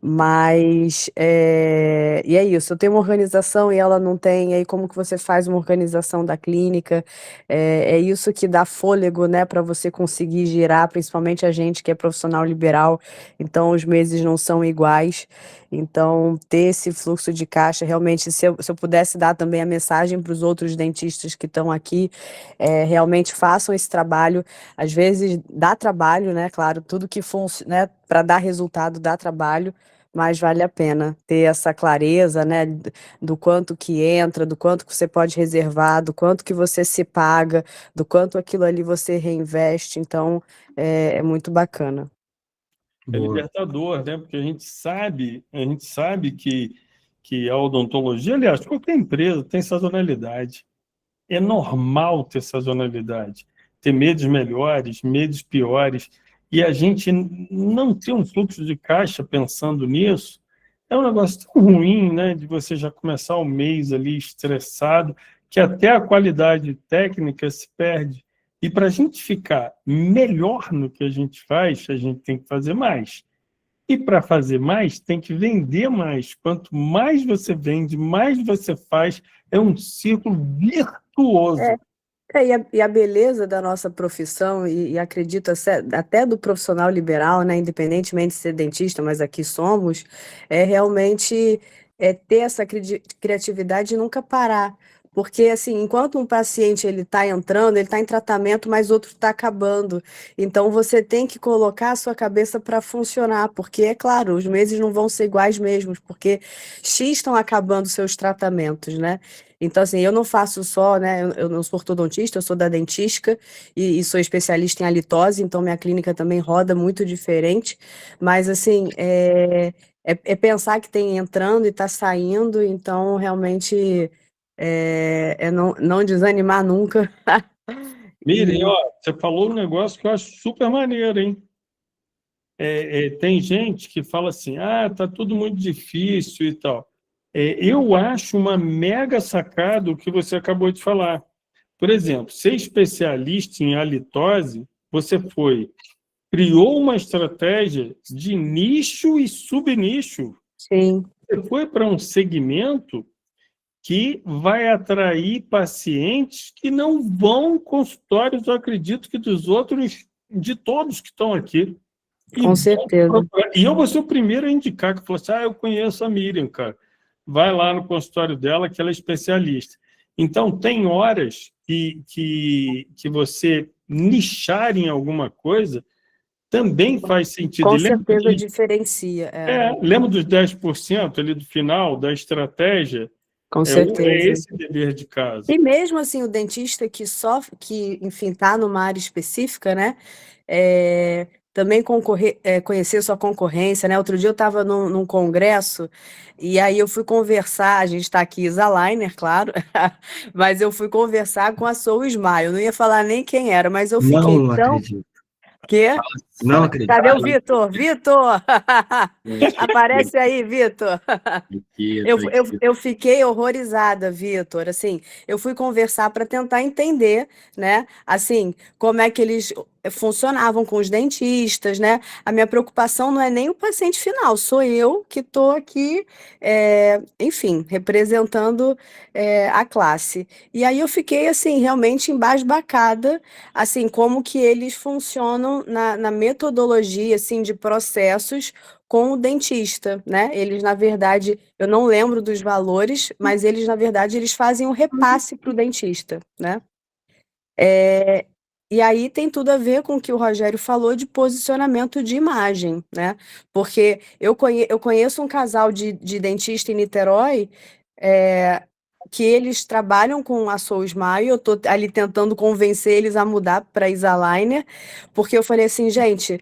Speaker 6: Mas, e é isso, eu tenho uma organização e ela não tem, e aí como que você faz uma organização da clínica? É isso que dá fôlego, né, para você conseguir girar, principalmente a gente que é profissional liberal, então os meses não são iguais, então ter esse fluxo de caixa, realmente, se eu pudesse dar também a mensagem para os outros dentistas que estão aqui, realmente façam esse trabalho, às vezes dá trabalho, né, claro, tudo que funciona, né, para dar resultado dá trabalho, mais vale a pena ter essa clareza, né, do quanto que entra, do quanto que você pode reservar, do quanto que você se paga, do quanto aquilo ali você reinveste. Então, é muito bacana.
Speaker 1: É
Speaker 3: Boa.
Speaker 1: libertador, né? Porque a gente sabe que a odontologia, aliás, qualquer empresa tem sazonalidade. É normal ter sazonalidade, ter meses melhores, meses piores, e a gente não ter um fluxo de caixa pensando nisso é um negócio tão ruim, né? De você já começar o mês ali estressado, que até a qualidade técnica se perde. E para a gente ficar melhor no que a gente faz, a gente tem que fazer mais. E para fazer mais, tem que vender mais. Quanto mais você vende, mais você faz. É um círculo virtuoso.
Speaker 6: E a beleza da nossa profissão, e acredito até do profissional liberal, né, independentemente de ser dentista, mas aqui somos, é realmente ter essa criatividade e nunca parar. Porque, assim, enquanto um paciente ele está entrando, ele está em tratamento, mas outro está acabando. Então, você tem que colocar a sua cabeça para funcionar, porque, é claro, os meses não vão ser iguais mesmos, porque X estão acabando seus tratamentos, né? Então, assim, eu não faço só, né? Eu não sou ortodontista, eu sou da dentística e sou especialista em halitose, então minha clínica também roda muito diferente. Mas, assim, é pensar que tem entrando e está saindo, então realmente é não desanimar nunca.
Speaker 1: Miriam, ó, você falou um negócio que eu acho super maneiro, hein? Tem gente que fala assim, tá tudo muito difícil e tal. Eu acho uma mega sacada o que você acabou de falar. Por exemplo, ser especialista em halitose, você criou uma estratégia de nicho e subnicho.
Speaker 6: Sim,
Speaker 1: Você foi para um segmento que vai atrair pacientes que não vão consultórios, eu acredito que dos outros, de todos que estão aqui.
Speaker 6: com certeza.
Speaker 1: E eu vou ser o primeiro a indicar, que falou assim, eu conheço a Miriam, cara. Vai lá no consultório dela, que ela é especialista. Então, tem horas que você nichar em alguma coisa também faz sentido.
Speaker 6: Com
Speaker 1: E
Speaker 6: certeza diferencia.
Speaker 1: lembra dos 10% ali do final da estratégia?
Speaker 6: Com
Speaker 1: É
Speaker 6: certeza.
Speaker 1: esse dever de casa.
Speaker 6: E mesmo assim, o dentista que sofre, que, enfim, está numa área específica, né? Também conhecer sua concorrência, né? Outro dia eu estava num congresso e aí eu fui conversar, a gente está aqui Isaliner, claro, mas eu fui conversar com a Soul Smile. Eu não ia falar nem quem era, mas eu fiquei
Speaker 3: Não
Speaker 6: tão...
Speaker 3: acredito.
Speaker 6: Quê?
Speaker 3: Não acredito.
Speaker 6: Cadê o Vitor? Vitor! Aparece aí, Vitor! Eu fiquei horrorizada, Vitor. Assim, eu fui conversar para tentar entender, né? Assim, como é que eles funcionavam com os dentistas, né? A minha preocupação não é nem o paciente final, sou eu que estou aqui, enfim, representando a classe. E aí eu fiquei, assim, realmente embasbacada, assim, como que eles funcionam na metodologia, assim, de processos com o dentista, né? Eles, na verdade, eu não lembro dos valores, mas eles, na verdade, eles fazem um repasse para o dentista, né? E aí tem tudo a ver com o que o Rogério falou de posicionamento de imagem, né? Porque eu conheço um casal de dentista em Niterói, que eles trabalham com a Soul Smile, eu tô ali tentando convencer eles a mudar para Isaliner, porque eu falei assim, gente,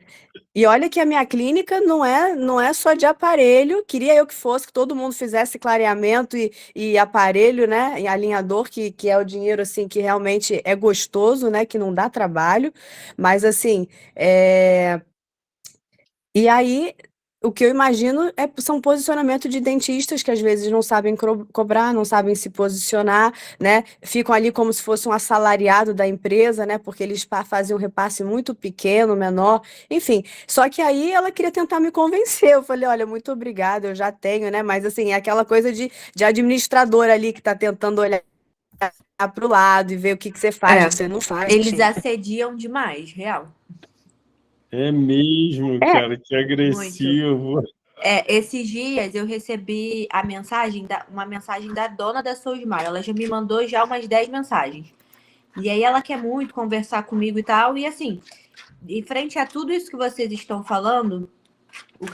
Speaker 6: e olha que a minha clínica não é só de aparelho, queria eu que fosse, que todo mundo fizesse clareamento e aparelho, né, e alinhador, que é o dinheiro, assim, que realmente é gostoso, né, que não dá trabalho, mas, assim, e aí, o que eu imagino são posicionamento de dentistas que às vezes não sabem cobrar, não sabem se posicionar, né? Ficam ali como se fosse um assalariado da empresa, né? Porque eles fazem um repasse muito pequeno, menor, enfim. Só que aí ela queria tentar me convencer. Eu falei, olha, muito obrigada, eu já tenho, né? Mas assim, é aquela coisa de administrador ali que está tentando olhar para o lado e ver o que você faz, o que você não faz.
Speaker 2: Eles
Speaker 6: enfim.
Speaker 2: assediam demais, real.
Speaker 1: É mesmo, cara, que agressivo.
Speaker 2: Esses dias eu recebi uma mensagem da dona da Soul Smile. Ela já me mandou já umas 10 mensagens. E aí ela quer muito conversar comigo e tal. E assim, em frente a tudo isso que vocês estão falando,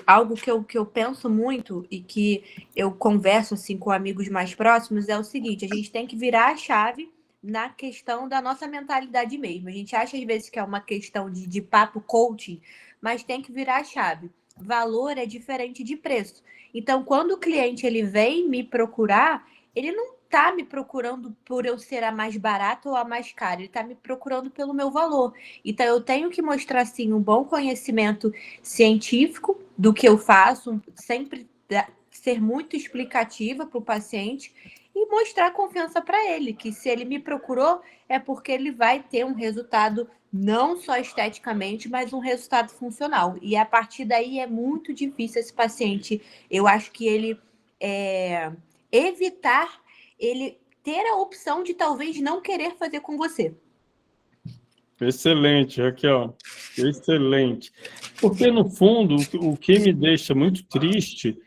Speaker 2: algo que eu penso muito e que eu converso assim com amigos mais próximos é o seguinte: a gente tem que virar a chave na questão da nossa mentalidade mesmo. A gente acha às vezes que é uma questão de papo coaching, mas tem que virar a chave. Valor é diferente de preço. Então, quando o cliente ele vem me procurar, ele não está me procurando por eu ser a mais barata ou a mais cara, ele está me procurando pelo meu valor. Então, eu tenho que mostrar, sim, um bom conhecimento científico do que eu faço, sempre ser muito explicativa para o paciente e mostrar confiança para ele, que se ele me procurou é porque ele vai ter um resultado não só esteticamente, mas um resultado funcional. E a partir daí é muito difícil esse paciente, eu acho que ele evitar ele ter a opção de talvez não querer fazer com você.
Speaker 1: Excelente, Raquel. Excelente. Porque, no fundo, o que me deixa muito triste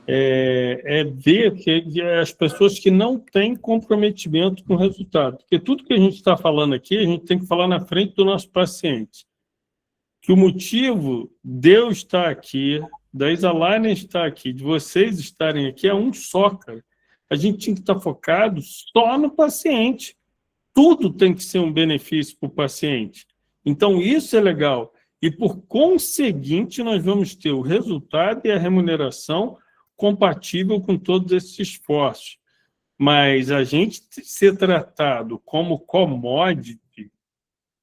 Speaker 1: é ver que as pessoas que não têm comprometimento com o resultado. Porque tudo que a gente está falando aqui, a gente tem que falar na frente do nosso paciente. Que o motivo de eu estar aqui, da Isaline estar aqui, de vocês estarem aqui, é um só, cara. A gente tinha que estar focado só no paciente. Tudo tem que ser um benefício para o paciente. Então, isso é legal. E, por conseguinte, nós vamos ter o resultado e a remuneração compatível com todos esses esforços. Mas a gente ser tratado como commodity,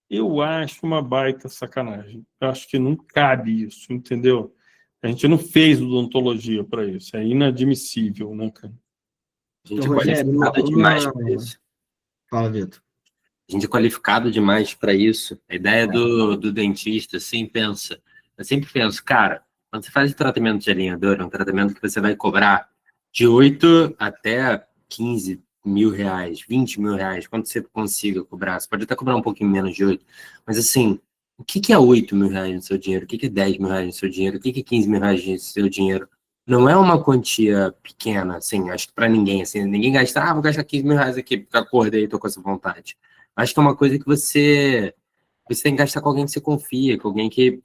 Speaker 1: eu acho uma baita sacanagem. Eu acho que não cabe isso, entendeu? A gente não fez odontologia para isso. É inadmissível, né, cara?
Speaker 5: A gente é
Speaker 3: Rogério,
Speaker 5: qualificado demais para isso.
Speaker 3: Fala, Vitor.
Speaker 5: A gente é qualificado demais para isso. A ideia do dentista, assim, eu sempre penso, cara, quando você faz o tratamento de alinhador, é um tratamento que você vai cobrar de 8 até 15 mil reais, 20 mil reais, quanto você consiga cobrar. Você pode até cobrar um pouquinho menos de 8, mas assim, o que é 8 mil reais no seu dinheiro? O que é 10 mil reais no seu dinheiro? O que é 15 mil reais no seu dinheiro? Não é uma quantia pequena, assim, acho que para ninguém, assim, ninguém gasta, vou gastar 15 mil reais aqui, porque acordei e tô com essa vontade. Acho que é uma coisa que você tem que gastar com alguém que você confia, com alguém que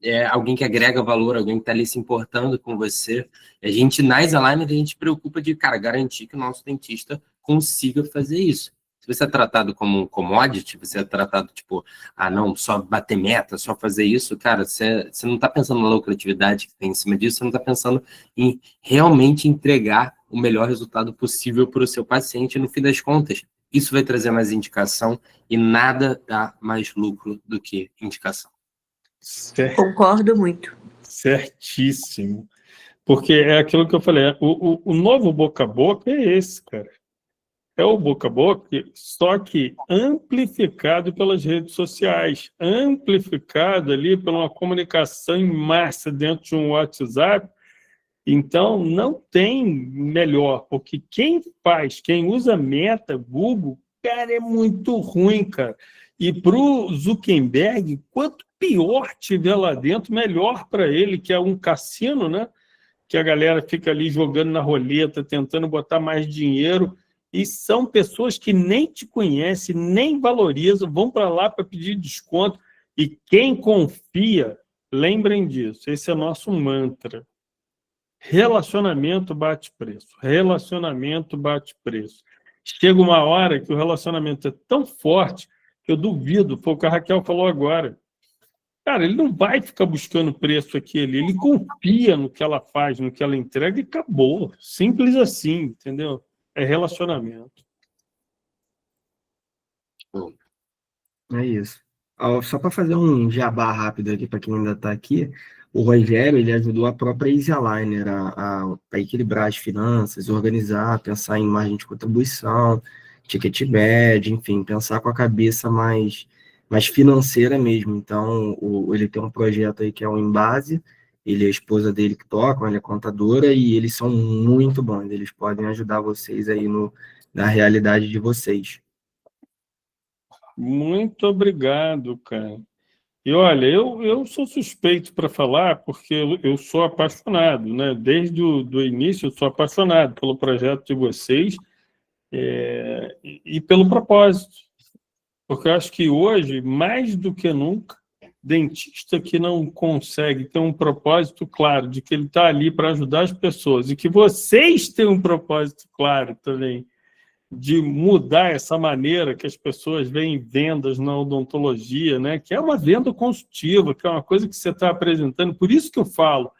Speaker 5: é alguém que agrega valor, alguém que tá ali se importando com você. A gente, na Isaline, a gente se preocupa de, cara, garantir que o nosso dentista consiga fazer isso. Se você é tratado como um commodity, você é tratado, tipo, não, só bater meta, só fazer isso, cara, você não tá pensando na lucratividade que tem em cima disso, você não tá pensando em realmente entregar o melhor resultado possível para o seu paciente. No fim das contas, isso vai trazer mais indicação e nada dá mais lucro do que indicação.
Speaker 2: Concordo muito.
Speaker 1: Certíssimo. Porque é aquilo que eu falei, o novo boca a boca é esse, cara. É o boca a boca, só que amplificado pelas redes sociais, amplificado ali por uma comunicação em massa dentro de um WhatsApp. Então, não tem melhor, porque quem usa Meta, Google, cara, é muito ruim, cara. E para o Zuckerberg, quanto pior tiver lá dentro, melhor para ele, que é um cassino, né? Que a galera fica ali jogando na roleta, tentando botar mais dinheiro, e são pessoas que nem te conhecem, nem valorizam, vão para lá para pedir desconto. E quem confia, lembrem disso, esse é o nosso mantra. Relacionamento bate preço. Relacionamento bate preço. Chega uma hora que o relacionamento é tão forte que eu duvido, foi o que a Raquel falou agora. Cara, ele não vai ficar buscando preço aqui ali, ele confia no que ela faz, no que ela entrega e acabou. Simples assim, entendeu? É relacionamento.
Speaker 3: É isso. Só para fazer um jabá rápido aqui para quem ainda está aqui, o Rogério ele ajudou a própria EasyAligner a equilibrar as finanças, organizar, pensar em margem de contribuição, ticket médio, enfim, pensar com a cabeça mais financeira mesmo. Então, ele tem um projeto aí que é o Embase, ele é a esposa dele que toca, ela é contadora, e eles são muito bons, eles podem ajudar vocês aí na realidade de vocês.
Speaker 1: Muito obrigado, cara. E olha, eu sou suspeito para falar porque eu sou apaixonado, né? Desde o início eu sou apaixonado pelo projeto de vocês e pelo propósito. Porque eu acho que hoje, mais do que nunca, dentista que não consegue ter um propósito claro de que ele está ali para ajudar as pessoas e que vocês têm um propósito claro também de mudar essa maneira que as pessoas veem vendas na odontologia, né? Que é uma venda consultiva, que é uma coisa que você está apresentando. Por isso que eu falo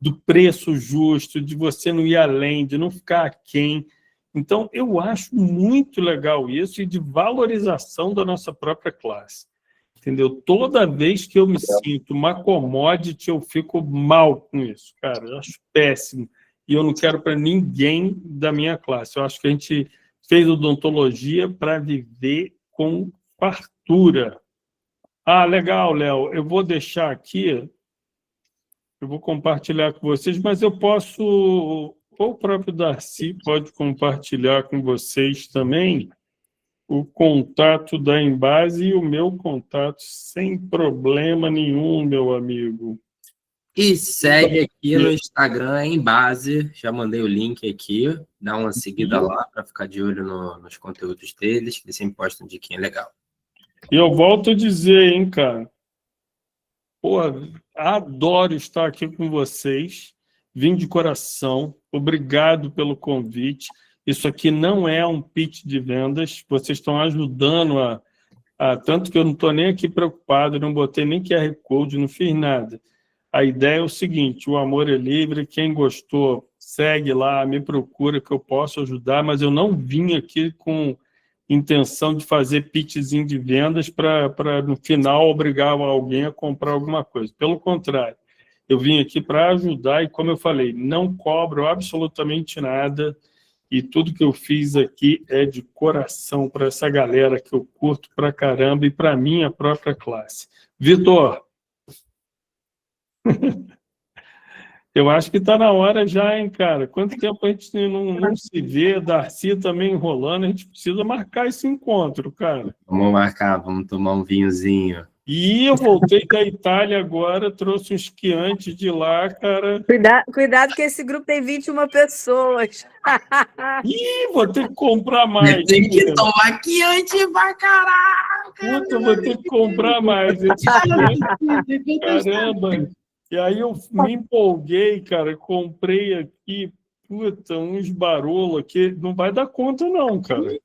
Speaker 1: do preço justo, de você não ir além, de não ficar aquém. Então, eu acho muito legal isso e de valorização da nossa própria classe. Entendeu? Toda vez que eu me sinto uma commodity, eu fico mal com isso, cara. Eu acho péssimo. E eu não quero para ninguém da minha classe. Eu acho que a gente fez odontologia para viver com fartura. Ah, legal, Léo. Eu vou deixar aqui, eu vou compartilhar com vocês, mas eu posso, ou o próprio Darcy pode compartilhar com vocês também o contato da Embase e o meu contato, sem problema nenhum, meu amigo.
Speaker 5: E segue aqui no Instagram Embase, já mandei o link aqui, dá uma seguida lá para ficar de olho nos conteúdos deles, que eles sempre postam um diquinha legal.
Speaker 1: E eu volto a dizer, hein, cara, pô, adoro estar aqui com vocês, vim de coração, obrigado pelo convite. Isso aqui não é um pitch de vendas, vocês estão ajudando tanto que eu não estou nem aqui preocupado, não botei nem QR Code, não fiz nada. A ideia é o seguinte, o amor é livre, quem gostou, segue lá, me procura que eu posso ajudar, mas eu não vim aqui com intenção de fazer pitchzinho de vendas para, no final, obrigar alguém a comprar alguma coisa. Pelo contrário, eu vim aqui para ajudar e, como eu falei, não cobro absolutamente nada e tudo que eu fiz aqui é de coração para essa galera que eu curto pra caramba e para minha própria classe. Vitor, eu acho que está na hora já, hein, cara? Quanto tempo a gente não se vê, Darcy também enrolando, a gente precisa marcar esse encontro, cara.
Speaker 5: Vamos marcar, vamos tomar um vinhozinho.
Speaker 1: E eu voltei da Itália agora, trouxe uns quiantes de lá, cara.
Speaker 6: Cuidado que esse grupo tem 21 pessoas.
Speaker 1: Ih, vou ter que comprar mais.
Speaker 5: Tem que tomar quiante pra caralho.
Speaker 1: Puta, vou ter que comprar mais. Caramba. E aí eu me empolguei, cara, comprei aqui, puta, uns barolos aqui, não vai dar conta não, cara.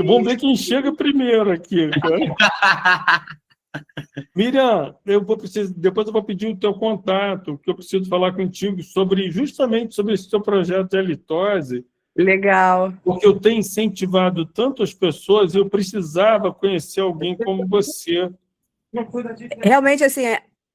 Speaker 1: Vamos ver quem chega primeiro aqui, cara. Miriam, depois eu vou pedir o teu contato, que eu preciso falar contigo justamente sobre esse teu projeto de halitose.
Speaker 6: Legal.
Speaker 1: Porque eu tenho incentivado tantas pessoas, eu precisava conhecer alguém como você.
Speaker 6: Realmente, assim,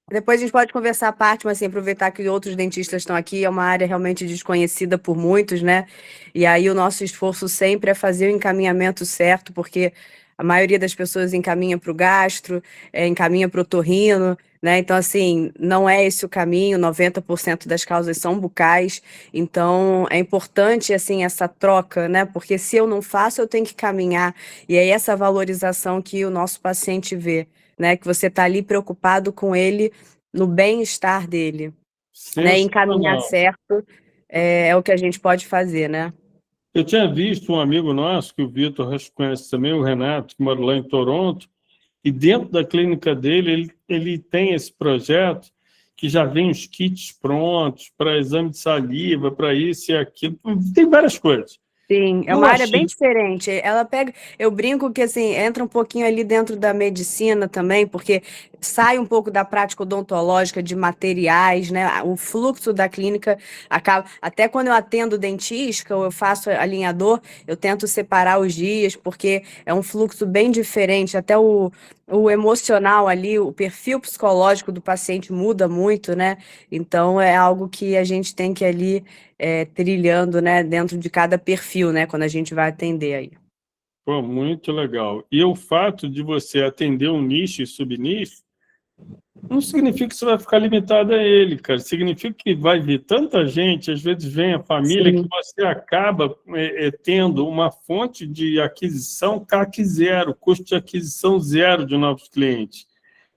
Speaker 6: depois a gente pode conversar à parte, mas assim, aproveitar que outros dentistas estão aqui, é uma área realmente desconhecida por muitos, né? E aí o nosso esforço sempre é fazer o encaminhamento certo, porque a maioria das pessoas encaminha para o gastro, encaminha para o otorrino, né? Então, assim, não é esse o caminho, 90% das causas são bucais, então é importante, assim, essa troca, né? Porque se eu não faço, eu tenho que caminhar, e aí essa valorização que o nosso paciente vê, né? Que você está ali preocupado com ele, no bem-estar dele, né? Encaminhar certo é o que a gente pode fazer, né?
Speaker 1: Eu tinha visto um amigo nosso, que o Vitor conhece também, o Renato, que mora lá em Toronto, e dentro da clínica dele, ele tem esse projeto que já vem os kits prontos para exame de saliva, para isso e aquilo, tem várias coisas.
Speaker 6: Sim, é uma área bem diferente. Ela pega, eu brinco que assim, entra um pouquinho ali dentro da medicina também, porque sai um pouco da prática odontológica de materiais, né? O fluxo da clínica acaba, até quando eu atendo dentista ou eu faço alinhador, eu tento separar os dias, porque é um fluxo bem diferente, até o emocional ali, o perfil psicológico do paciente muda muito, né? Então é algo que a gente tem que ali trilhando, né, dentro de cada perfil, né, quando a gente vai atender aí.
Speaker 1: Pô, muito legal. E o fato de você atender um nicho e subnicho não significa que você vai ficar limitado a ele, cara. Significa que vai vir tanta gente, às vezes vem a família, que você acaba tendo uma fonte de aquisição CAC zero, custo de aquisição zero de novos clientes.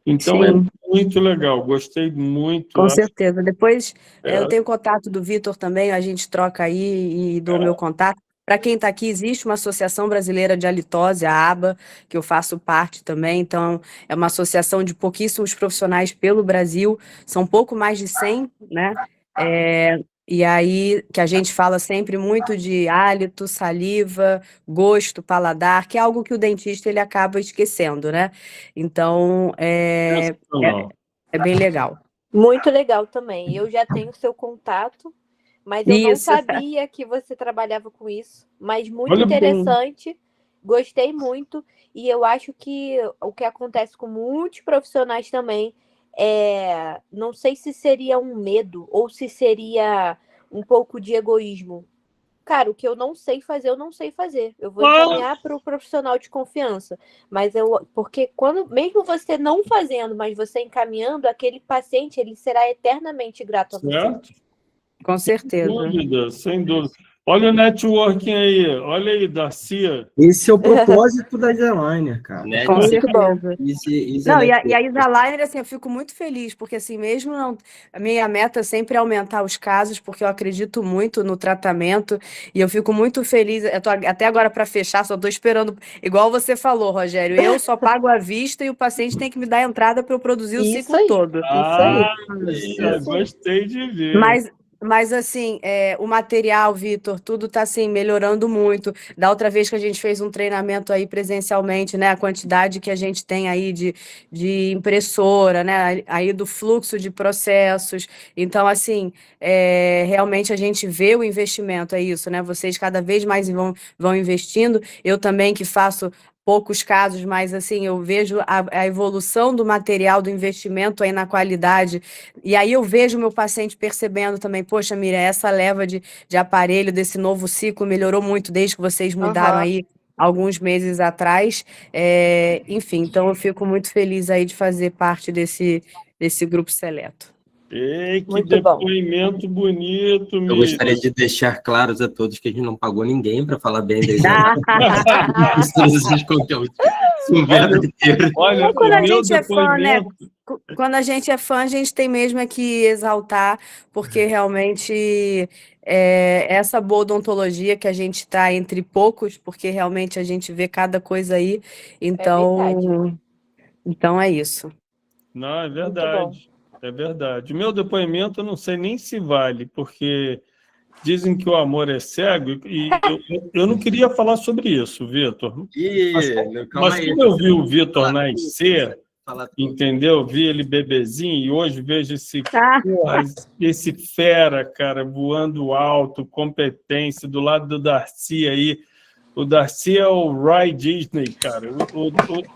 Speaker 1: Então, é muito legal, gostei muito.
Speaker 6: Com certeza. Depois eu tenho contato do Vitor também, a gente troca aí e dou o meu contato. Para quem está aqui, existe uma Associação Brasileira de Halitose, a ABA, que eu faço parte também. Então, é uma associação de pouquíssimos profissionais pelo Brasil, são pouco mais de 100, né? E aí, que a gente fala sempre muito de hálito, saliva, gosto, paladar, que é algo que o dentista ele acaba esquecendo, né? Então, é bem legal.
Speaker 2: Muito legal também. Eu já tenho seu contato, mas eu não
Speaker 6: Isso.
Speaker 2: sabia que você trabalhava com isso. Mas muito
Speaker 1: Olha,
Speaker 2: interessante, gostei muito. E eu acho que o que acontece com muitos profissionais também não sei se seria um medo ou se seria um pouco de egoísmo. Cara, o que eu não sei fazer, eu não sei fazer. Eu vou encaminhar para o profissional de confiança. Mas porque mesmo você não fazendo, mas você encaminhando, aquele paciente, ele será eternamente grato a você.
Speaker 1: certo?
Speaker 6: Com certeza.
Speaker 1: Sem dúvida, sem dúvida. Olha o networking aí, olha aí, Darcy.
Speaker 3: Esse é o propósito da Designer, cara.
Speaker 5: Né?
Speaker 6: Com
Speaker 2: Muito
Speaker 6: certeza.
Speaker 2: bom.
Speaker 6: Não, e a Invisalign, assim, eu fico muito feliz, porque assim, mesmo não, a minha meta sempre é aumentar os casos, porque eu acredito muito no tratamento, e eu fico muito feliz, eu tô até agora para fechar, só estou esperando, igual você falou, Rogério, eu só pago à vista e o paciente tem que me dar entrada para eu produzir o
Speaker 2: Isso
Speaker 6: ciclo
Speaker 2: aí.
Speaker 6: todo.
Speaker 1: Gostei de ver.
Speaker 6: Mas assim, o material, Vitor, tudo está assim, melhorando muito. Da outra vez que a gente fez um treinamento aí presencialmente, né? A quantidade que a gente tem aí de impressora, né? Aí do fluxo de processos. Então, assim, realmente a gente vê o investimento, é isso, né? Vocês cada vez mais vão investindo. Eu também que faço poucos casos, mas assim, eu vejo a evolução do material, do investimento aí na qualidade, e aí eu vejo o meu paciente percebendo também, poxa, Miriam, essa leva de aparelho desse novo ciclo melhorou muito desde que vocês mudaram aí alguns meses atrás, enfim, então eu fico muito feliz aí de fazer parte desse grupo seleto.
Speaker 1: Ei, que
Speaker 2: Muito bom.
Speaker 1: depoimento bonito,
Speaker 5: Eu
Speaker 1: Miriam.
Speaker 5: gostaria de deixar claros a todos que a gente não pagou ninguém para falar bem deles. Esses conteúdos são verdadeiros.
Speaker 1: Olha,
Speaker 6: Quando
Speaker 1: o
Speaker 6: a
Speaker 1: meu
Speaker 6: gente é fã, né?
Speaker 1: depoimento...
Speaker 6: Quando a gente é fã, a gente tem mesmo que exaltar, porque realmente essa boa odontologia que a gente está entre poucos, porque realmente a gente vê cada coisa aí. Então, é isso.
Speaker 1: Não, é
Speaker 2: Muito
Speaker 1: verdade. É verdade. O meu depoimento eu não sei nem se vale, porque dizem que o amor é cego, e eu não queria falar sobre isso, Vitor. Mas como eu vi o Vitor nascer, entendeu? Vi ele bebezinho e hoje vejo esse fera, cara, voando alto, competência, do lado do Darcy aí. O Darcy é o Roy Disney, cara.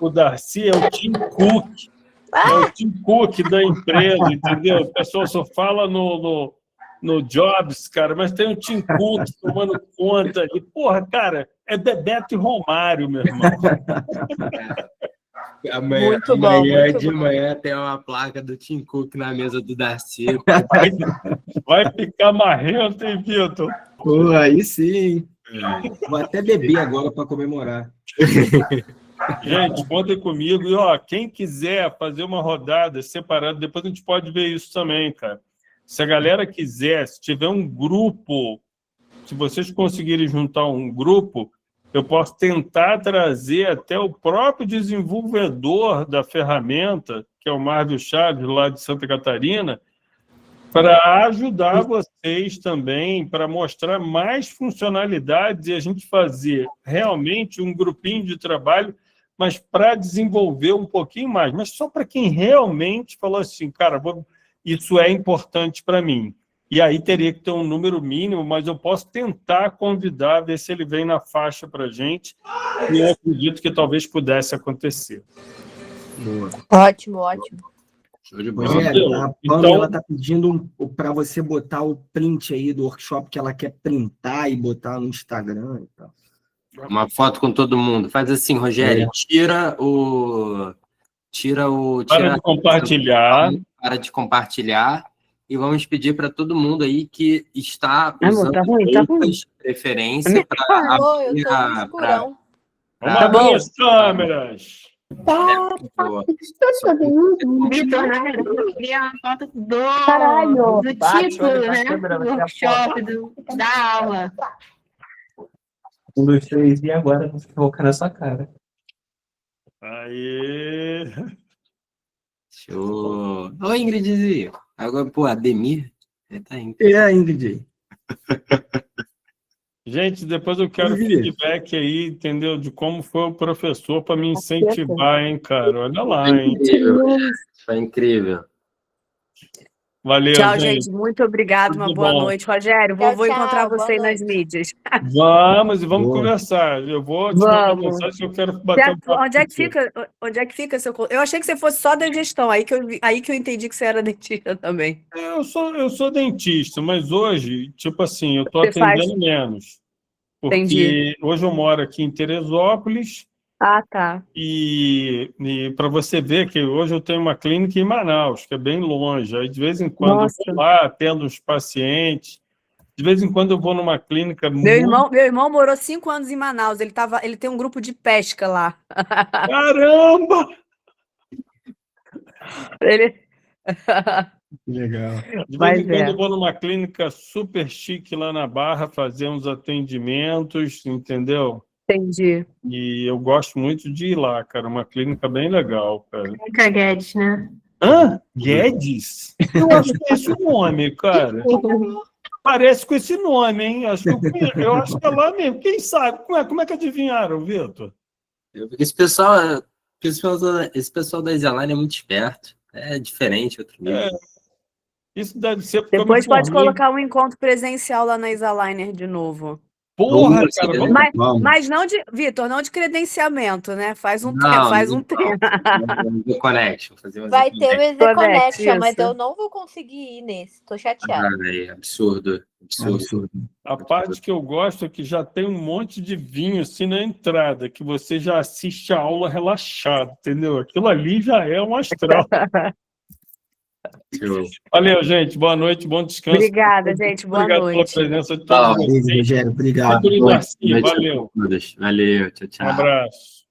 Speaker 1: O Darcy é o Tim Cook. É o Tim Cook da empresa, entendeu? O pessoal só fala no Jobs, cara, mas tem o Tim Cook tomando conta ali. Porra, cara, é Bebeto e Romário, meu irmão.
Speaker 5: Amanhã de manhã tem uma placa do Tim Cook na mesa do Darcy.
Speaker 1: Vai ficar marrento, hein, Vitor?
Speaker 3: Pô, aí sim. Vou até beber agora para comemorar.
Speaker 1: Gente, contem comigo. E, ó, quem quiser fazer uma rodada separada, depois a gente pode ver isso também, cara. Se a galera quiser, se tiver um grupo, se vocês conseguirem juntar um grupo, eu posso tentar trazer até o próprio desenvolvedor da ferramenta, que é o Marvio Chaves, lá de Santa Catarina, para ajudar vocês também, para mostrar mais funcionalidades e a gente fazer realmente um grupinho de trabalho, mas para desenvolver um pouquinho mais. Mas só para quem realmente falou assim, cara, isso é importante para mim. E aí teria que ter um número mínimo, mas eu posso tentar convidar, ver se ele vem na faixa para a gente, e eu acredito que talvez pudesse acontecer.
Speaker 3: Boa.
Speaker 2: Ótimo.
Speaker 3: Rogério, a Pamela está pedindo para você botar o print aí do workshop que ela quer printar e botar no Instagram e tal.
Speaker 5: Uma foto com todo mundo. Faz assim, Rogério,
Speaker 1: Para de compartilhar.
Speaker 5: Para de compartilhar. E vamos pedir para todo mundo aí que está usando
Speaker 6: outras
Speaker 5: preferência para abrir
Speaker 1: Vamos abrir as câmeras.
Speaker 7: Vitor, né? Eu queria uma foto do título, né? Do workshop, da aula.
Speaker 8: Um, dois, três, e agora vou colocar na sua cara.
Speaker 1: Aí.
Speaker 5: Show. Ô, Ingridzinho. Agora, pô, Ademir. Tá indo.
Speaker 3: É, Ingrid.
Speaker 1: Gente, depois eu quero
Speaker 3: Oi,
Speaker 1: feedback aí, entendeu? De como foi o professor para me incentivar, hein, cara? Olha lá, hein?
Speaker 5: Incrível. Foi incrível.
Speaker 1: Valeu,
Speaker 6: Tchau,
Speaker 1: gente.
Speaker 6: gente. Muito obrigado. Uma
Speaker 1: Tudo
Speaker 6: boa
Speaker 1: bom.
Speaker 6: noite. Rogério,
Speaker 2: Tchau,
Speaker 6: vou encontrar
Speaker 2: tchau, boa
Speaker 6: você aí nas
Speaker 2: noite.
Speaker 6: mídias.
Speaker 1: Vamos, e vamos
Speaker 3: Boa.
Speaker 1: conversar. Eu vou te mandar
Speaker 6: Vamos.
Speaker 1: mensagem que eu quero bater um papo
Speaker 6: Onde é que
Speaker 1: contigo.
Speaker 6: fica? Onde é que fica seu? Eu achei que você fosse só da gestão, aí que eu entendi que você era dentista também.
Speaker 1: Eu sou dentista, mas hoje, tipo assim, eu estou
Speaker 6: Você faz.
Speaker 1: atendendo menos.
Speaker 6: Entendi.
Speaker 1: Porque hoje eu moro aqui em Teresópolis
Speaker 6: Ah, tá.
Speaker 1: e para você ver que hoje eu tenho uma clínica em Manaus, que é bem longe. Aí, de vez em quando, eu
Speaker 6: Nossa.
Speaker 1: vou lá, atendo os pacientes. De vez em quando, eu vou numa clínica
Speaker 6: Meu irmão morou 5 anos em Manaus. Ele tem um grupo de pesca lá.
Speaker 1: Caramba!
Speaker 6: Ele...
Speaker 3: Legal.
Speaker 1: De vez
Speaker 6: Mas
Speaker 1: em quando
Speaker 6: é.
Speaker 1: eu vou numa clínica super chique lá na Barra fazer uns atendimentos, entendeu?
Speaker 6: Entendi.
Speaker 1: E eu gosto muito de ir lá, cara. Uma clínica bem legal, cara.
Speaker 7: Clínica Guedes, né?
Speaker 1: Hã? Guedes? Eu acho que é esse o nome, cara. Parece com esse nome, hein? Eu acho que é lá mesmo. Quem sabe? Como é que adivinharam, Vitor?
Speaker 5: Esse pessoal da Exaline é muito esperto. É diferente, outro nível.
Speaker 1: Isso deve ser porque
Speaker 6: Depois
Speaker 1: eu me
Speaker 6: pode
Speaker 1: formei.
Speaker 6: colocar um encontro presencial lá na Exaliner de novo.
Speaker 1: Porra,
Speaker 5: Vamos,
Speaker 1: cara,
Speaker 5: vamos.
Speaker 6: Mas não de, Vitor, não de credenciamento, né? Faz um
Speaker 5: Não,
Speaker 6: treino.
Speaker 5: Vamos ver Connection. Fazer uma
Speaker 2: Vai ter o EZ
Speaker 6: Connection,
Speaker 2: Connection, mas
Speaker 6: isso.
Speaker 2: eu não vou conseguir ir nesse. Tô chateada.
Speaker 5: Absurdo.
Speaker 3: Absurdo.
Speaker 1: A parte que eu gosto é que já tem um monte de vinho assim na entrada, que você já assiste a aula relaxado, entendeu? Aquilo ali já é um astral.
Speaker 5: Show.
Speaker 1: Valeu, gente. Boa noite, bom descanso.
Speaker 6: Obrigada, gente. Boa
Speaker 1: Obrigado
Speaker 6: noite.
Speaker 1: pela presença de todos
Speaker 5: Tchau.
Speaker 1: vocês.
Speaker 3: Rogério, obrigado.
Speaker 1: Arthur e
Speaker 5: Boa
Speaker 1: Darcy,
Speaker 5: noite a
Speaker 1: valeu.
Speaker 5: todos. Valeu, tchau,
Speaker 1: Um
Speaker 5: tchau.
Speaker 1: abraço.